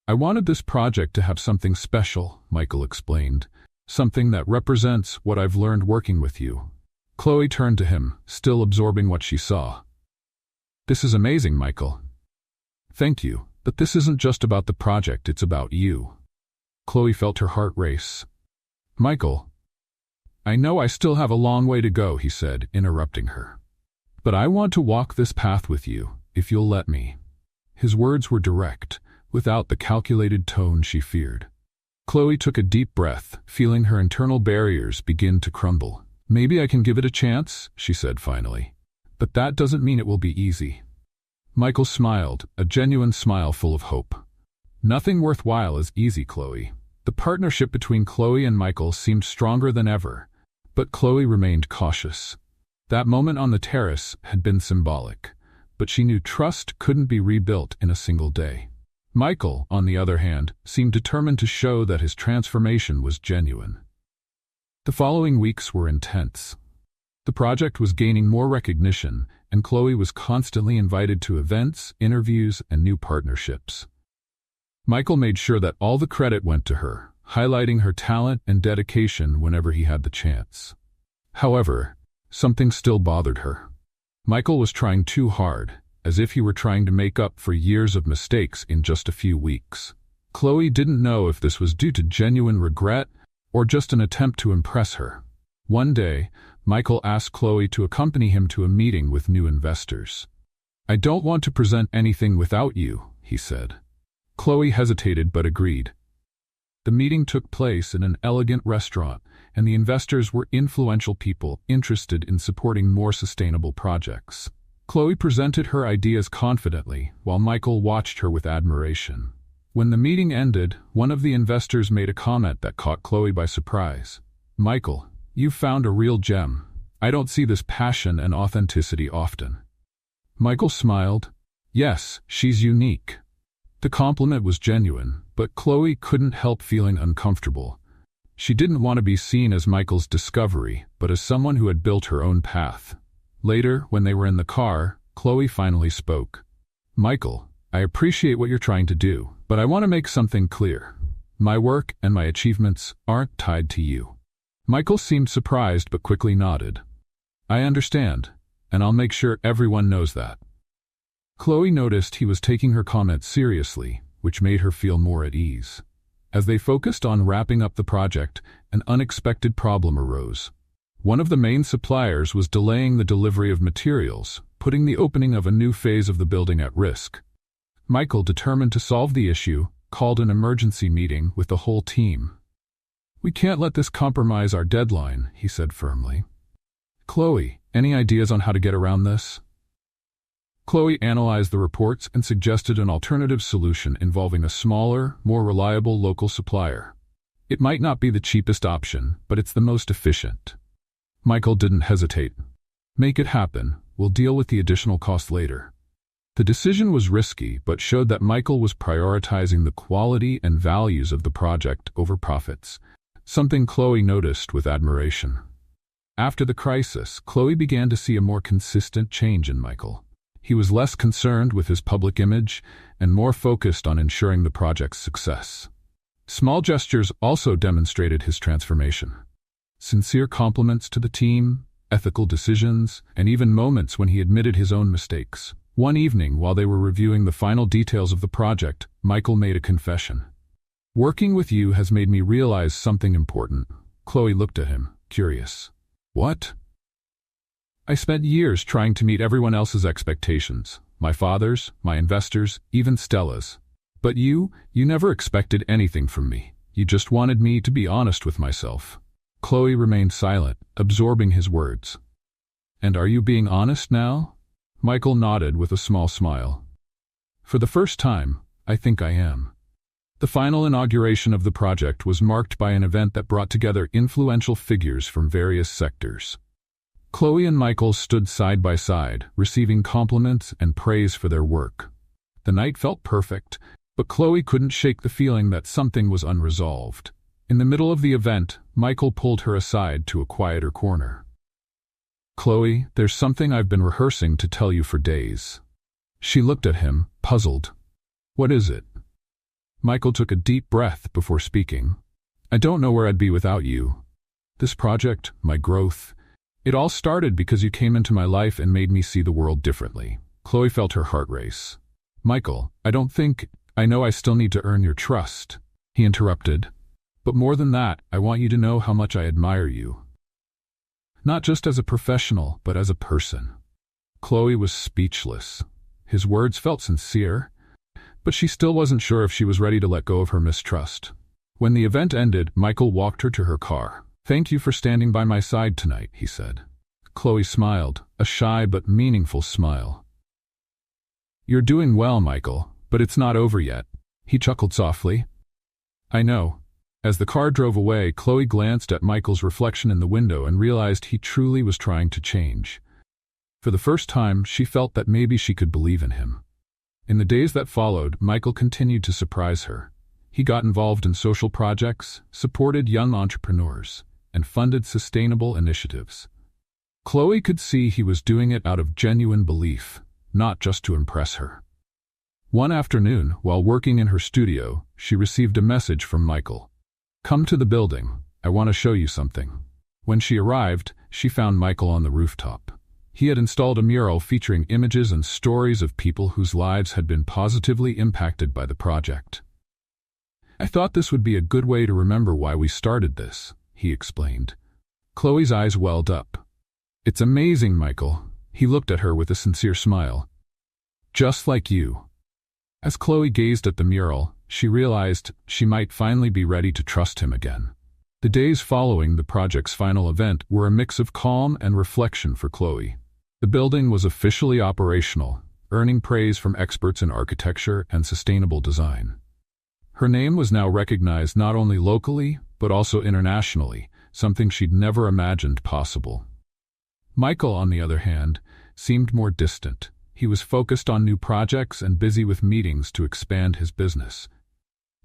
"I wanted this project to have something special," Michael explained. "Something that represents what I've learned working with you." Chloe turned to him, still absorbing what she saw. "This is amazing, Michael." "Thank you, but this isn't just about the project, it's about you." Chloe felt her heart race. "Michael, I know I still have a long way to go," he said, interrupting her. "But I want to walk this path with you, if you'll let me." His words were direct, without the calculated tone she feared. Chloe took a deep breath, feeling her internal barriers begin to crumble. "Maybe I can give it a chance," she said finally. "But that doesn't mean it will be easy." Michael smiled, a genuine smile full of hope. "Nothing worthwhile is easy, Chloe." The partnership between Chloe and Michael seemed stronger than ever, but Chloe remained cautious. That moment on the terrace had been symbolic, but she knew trust couldn't be rebuilt in a single day. Michael, on the other hand, seemed determined to show that his transformation was genuine. The following weeks were intense. The project was gaining more recognition, and Chloe was constantly invited to events, interviews, and new partnerships. Michael made sure that all the credit went to her, highlighting her talent and dedication whenever he had the chance. However, something still bothered her. Michael was trying too hard, as if he were trying to make up for years of mistakes in just a few weeks. Chloe didn't know if this was due to genuine regret or just an attempt to impress her. One day, Michael asked Chloe to accompany him to a meeting with new investors. "I don't want to present anything without you," he said. Chloe hesitated but agreed. The meeting took place in an elegant restaurant, and the investors were influential people interested in supporting more sustainable projects. Chloe presented her ideas confidently, while Michael watched her with admiration. When the meeting ended, one of the investors made a comment that caught Chloe by surprise. "Michael, "You found a real gem. I don't see this passion and authenticity often." Michael smiled. "Yes, she's unique." The compliment was genuine, but Chloe couldn't help feeling uncomfortable. She didn't want to be seen as Michael's discovery, but as someone who had built her own path. Later, when they were in the car, Chloe finally spoke. "Michael, I appreciate what you're trying to do, but I want to make something clear. My work and my achievements aren't tied to you." Michael seemed surprised but quickly nodded. "I understand, and I'll make sure everyone knows that." Chloe noticed he was taking her comments seriously, which made her feel more at ease. As they focused on wrapping up the project, an unexpected problem arose. One of the main suppliers was delaying the delivery of materials, putting the opening of a new phase of the building at risk. Michael, determined to solve the issue, called an emergency meeting with the whole team. "We can't let this compromise our deadline," he said firmly. "Chloe, any ideas on how to get around this?" Chloe analyzed the reports and suggested an alternative solution involving a smaller, more reliable local supplier. "It might not be the cheapest option, but it's the most efficient." Michael didn't hesitate. "Make it happen. We'll deal with the additional cost later." The decision was risky, but showed that Michael was prioritizing the quality and values of the project over profits, something Chloe noticed with admiration. After the crisis, Chloe began to see a more consistent change in Michael. He was less concerned with his public image and more focused on ensuring the project's success. Small gestures also demonstrated his transformation. Sincere compliments to the team, ethical decisions, and even moments when he admitted his own mistakes. One evening, while they were reviewing the final details of the project, Michael made a confession. "Working with you has made me realize something important." Chloe looked at him, curious. "What?" "I spent years trying to meet everyone else's expectations, my father's, my investors, even Stella's. But you never expected anything from me. You just wanted me to be honest with myself." Chloe remained silent, absorbing his words. "And are you being honest now?" Michael nodded with a small smile. "For the first time, I think I am." The final inauguration of the project was marked by an event that brought together influential figures from various sectors. Chloe and Michael stood side by side, receiving compliments and praise for their work. The night felt perfect, but Chloe couldn't shake the feeling that something was unresolved. In the middle of the event, Michael pulled her aside to a quieter corner. "Chloe, there's something I've been rehearsing to tell you for days." She looked at him, puzzled. "What is it?" Michael took a deep breath before speaking. "I don't know where I'd be without you. This project, my growth, it all started because you came into my life and made me see the world differently." Chloe felt her heart race. "Michael, I know I still need to earn your trust," he interrupted. "But more than that, I want you to know how much I admire you. Not just as a professional, but as a person." Chloe was speechless. His words felt sincere, but she still wasn't sure if she was ready to let go of her mistrust. When the event ended, Michael walked her to her car. "Thank you for standing by my side tonight," he said. Chloe smiled, a shy but meaningful smile. "You're doing well, Michael, but it's not over yet." He chuckled softly. "I know." As the car drove away, Chloe glanced at Michael's reflection in the window and realized he truly was trying to change. For the first time, she felt that maybe she could believe in him. In the days that followed, Michael continued to surprise her. He got involved in social projects, supported young entrepreneurs, and funded sustainable initiatives. Chloe could see he was doing it out of genuine belief, not just to impress her. One afternoon, while working in her studio, she received a message from Michael. "Come to the building. I want to show you something." When she arrived, she found Michael on the rooftop. He had installed a mural featuring images and stories of people whose lives had been positively impacted by the project. "I thought this would be a good way to remember why we started this," he explained. Chloe's eyes welled up. "It's amazing, Michael." He looked at her with a sincere smile. "Just like you." As Chloe gazed at the mural, she realized she might finally be ready to trust him again. The days following the project's final event were a mix of calm and reflection for Chloe. The building was officially operational, earning praise from experts in architecture and sustainable design. Her name was now recognized not only locally, but also internationally, something she'd never imagined possible. Michael, on the other hand, seemed more distant. He was focused on new projects and busy with meetings to expand his business.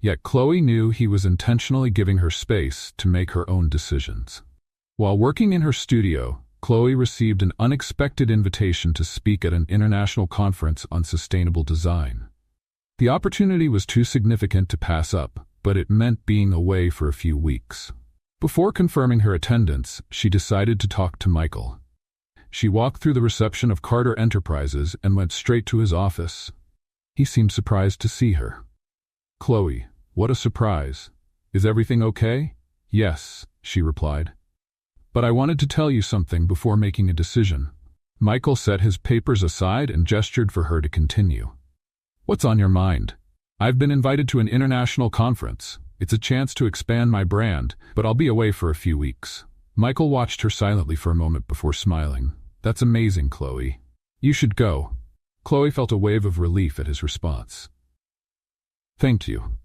Yet Chloe knew he was intentionally giving her space to make her own decisions. While working in her studio, Chloe received an unexpected invitation to speak at an international conference on sustainable design. The opportunity was too significant to pass up, but it meant being away for a few weeks. Before confirming her attendance, she decided to talk to Michael. She walked through the reception of Carter Enterprises and went straight to his office. He seemed surprised to see her. "Chloe, what a surprise. Is everything okay?" "Yes," she replied. "But I wanted to tell you something before making a decision." Michael set his papers aside and gestured for her to continue. "What's on your mind?" "I've been invited to an international conference. It's a chance to expand my brand, but I'll be away for a few weeks." Michael watched her silently for a moment before smiling. "That's amazing, Chloe. You should go." Chloe felt a wave of relief at his response. "Thank you.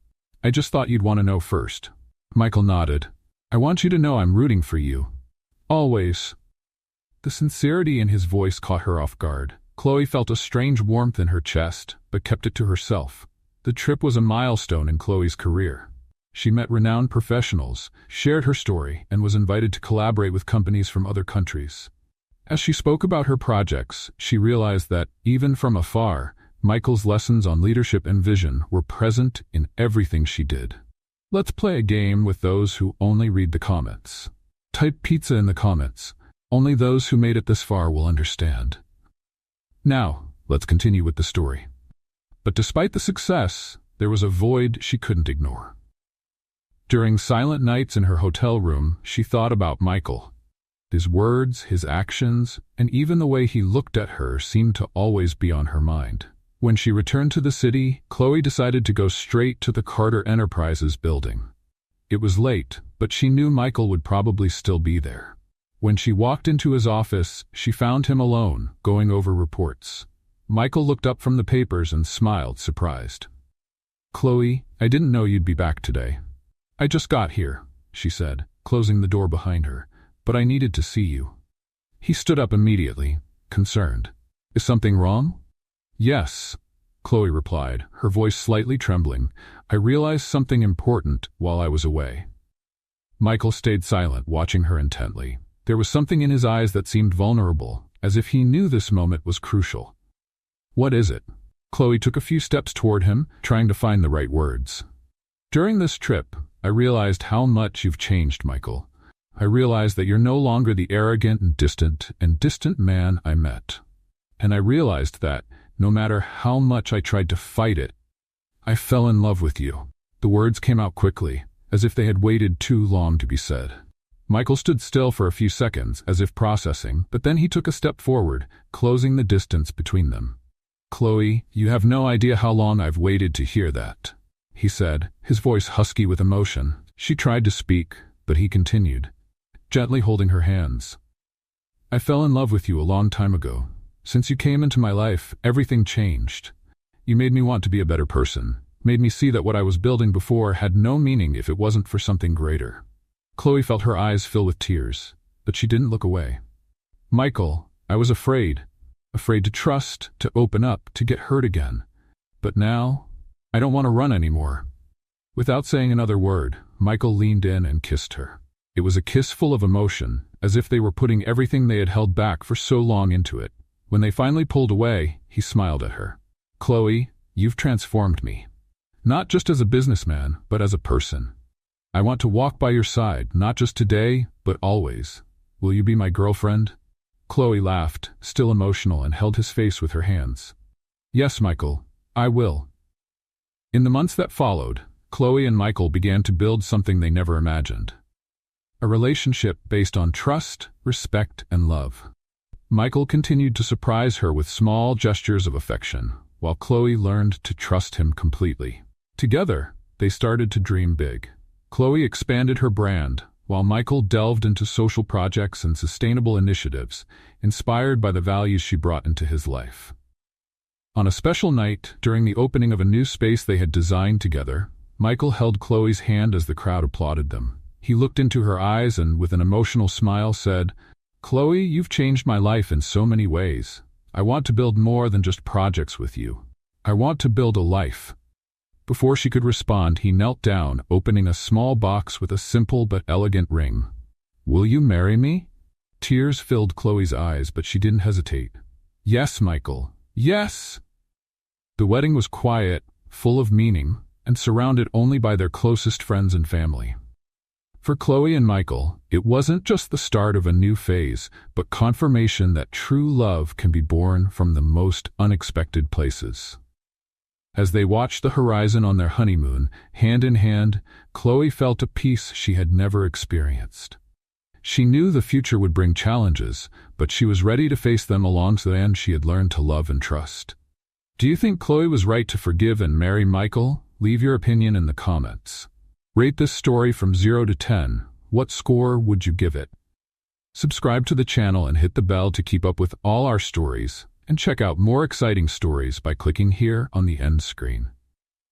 I just thought you'd want to know first." Michael nodded. "I want you to know I'm rooting for you. Always." The sincerity in his voice caught her off guard. Chloe felt a strange warmth in her chest, but kept it to herself. The trip was a milestone in Chloe's career. She met renowned professionals, shared her story, and was invited to collaborate with companies from other countries. As she spoke about her projects, she realized that, even from afar, Michael's lessons on leadership and vision were present in everything she did. Let's play a game with those who only read the comments. Type pizza in the comments. Only those who made it this far will understand. Now, let's continue with the story. But despite the success, there was a void she couldn't ignore. During silent nights in her hotel room, she thought about Michael. His words, his actions, and even the way he looked at her seemed to always be on her mind. When she returned to the city, Chloe decided to go straight to the Carter Enterprises building. It was late, but she knew Michael would probably still be there. When she walked into his office, she found him alone, going over reports. Michael looked up from the papers and smiled, surprised. "Chloe, I didn't know you'd be back today." "I just got here," she said, closing the door behind her, "but I needed to see you." He stood up immediately, concerned. "Is something wrong?" "Yes," Chloe replied, her voice slightly trembling. "I realized something important while I was away." Michael stayed silent, watching her intently. There was something in his eyes that seemed vulnerable, as if he knew this moment was crucial. "What is it?" Chloe took a few steps toward him, trying to find the right words. "During this trip, I realized how much you've changed, Michael. I realized that you're no longer the arrogant and distant man I met. And I realized that, no matter how much I tried to fight it, I fell in love with you." The words came out quickly, as if they had waited too long to be said. Michael stood still for a few seconds, as if processing, but then he took a step forward, closing the distance between them. "Chloe, you have no idea how long I've waited to hear that," he said, his voice husky with emotion. She tried to speak, but he continued, gently holding her hands. "I fell in love with you a long time ago. Since you came into my life, everything changed. You made me want to be a better person, made me see that what I was building before had no meaning if it wasn't for something greater." Chloe felt her eyes fill with tears, but she didn't look away. "Michael, I was afraid to trust, to open up, to get hurt again. But now, I don't want to run anymore." Without saying another word, Michael leaned in and kissed her. It was a kiss full of emotion, as if they were putting everything they had held back for so long into it. When they finally pulled away, he smiled at her. "Chloe, you've transformed me. Not just as a businessman, but as a person. I want to walk by your side, not just today, but always. Will you be my girlfriend?" Chloe laughed, still emotional, and held his face with her hands. "Yes, Michael, I will." In the months that followed, Chloe and Michael began to build something they never imagined. A relationship based on trust, respect, and love. Michael continued to surprise her with small gestures of affection, while Chloe learned to trust him completely. Together, they started to dream big. Chloe expanded her brand, while Michael delved into social projects and sustainable initiatives, inspired by the values she brought into his life. On a special night, during the opening of a new space they had designed together, Michael held Chloe's hand as the crowd applauded them. He looked into her eyes and, with an emotional smile, said, "Chloe, you've changed my life in so many ways. I want to build more than just projects with you. I want to build a life." Before she could respond, he knelt down, opening a small box with a simple but elegant ring. "Will you marry me?" Tears filled Chloe's eyes, but she didn't hesitate. "Yes, Michael. Yes!" The wedding was quiet, full of meaning, and surrounded only by their closest friends and family. For Chloe and Michael, it wasn't just the start of a new phase, but confirmation that true love can be born from the most unexpected places. As they watched the horizon on their honeymoon, hand in hand, Chloe felt a peace she had never experienced. She knew the future would bring challenges, but she was ready to face them alongside she had learned to love and trust. Do you think Chloe was right to forgive and marry Michael? Leave your opinion in the comments. Rate this story from 0 to 10. What score would you give it? Subscribe to the channel and hit the bell to keep up with all our stories, and check out more exciting stories by clicking here on the end screen.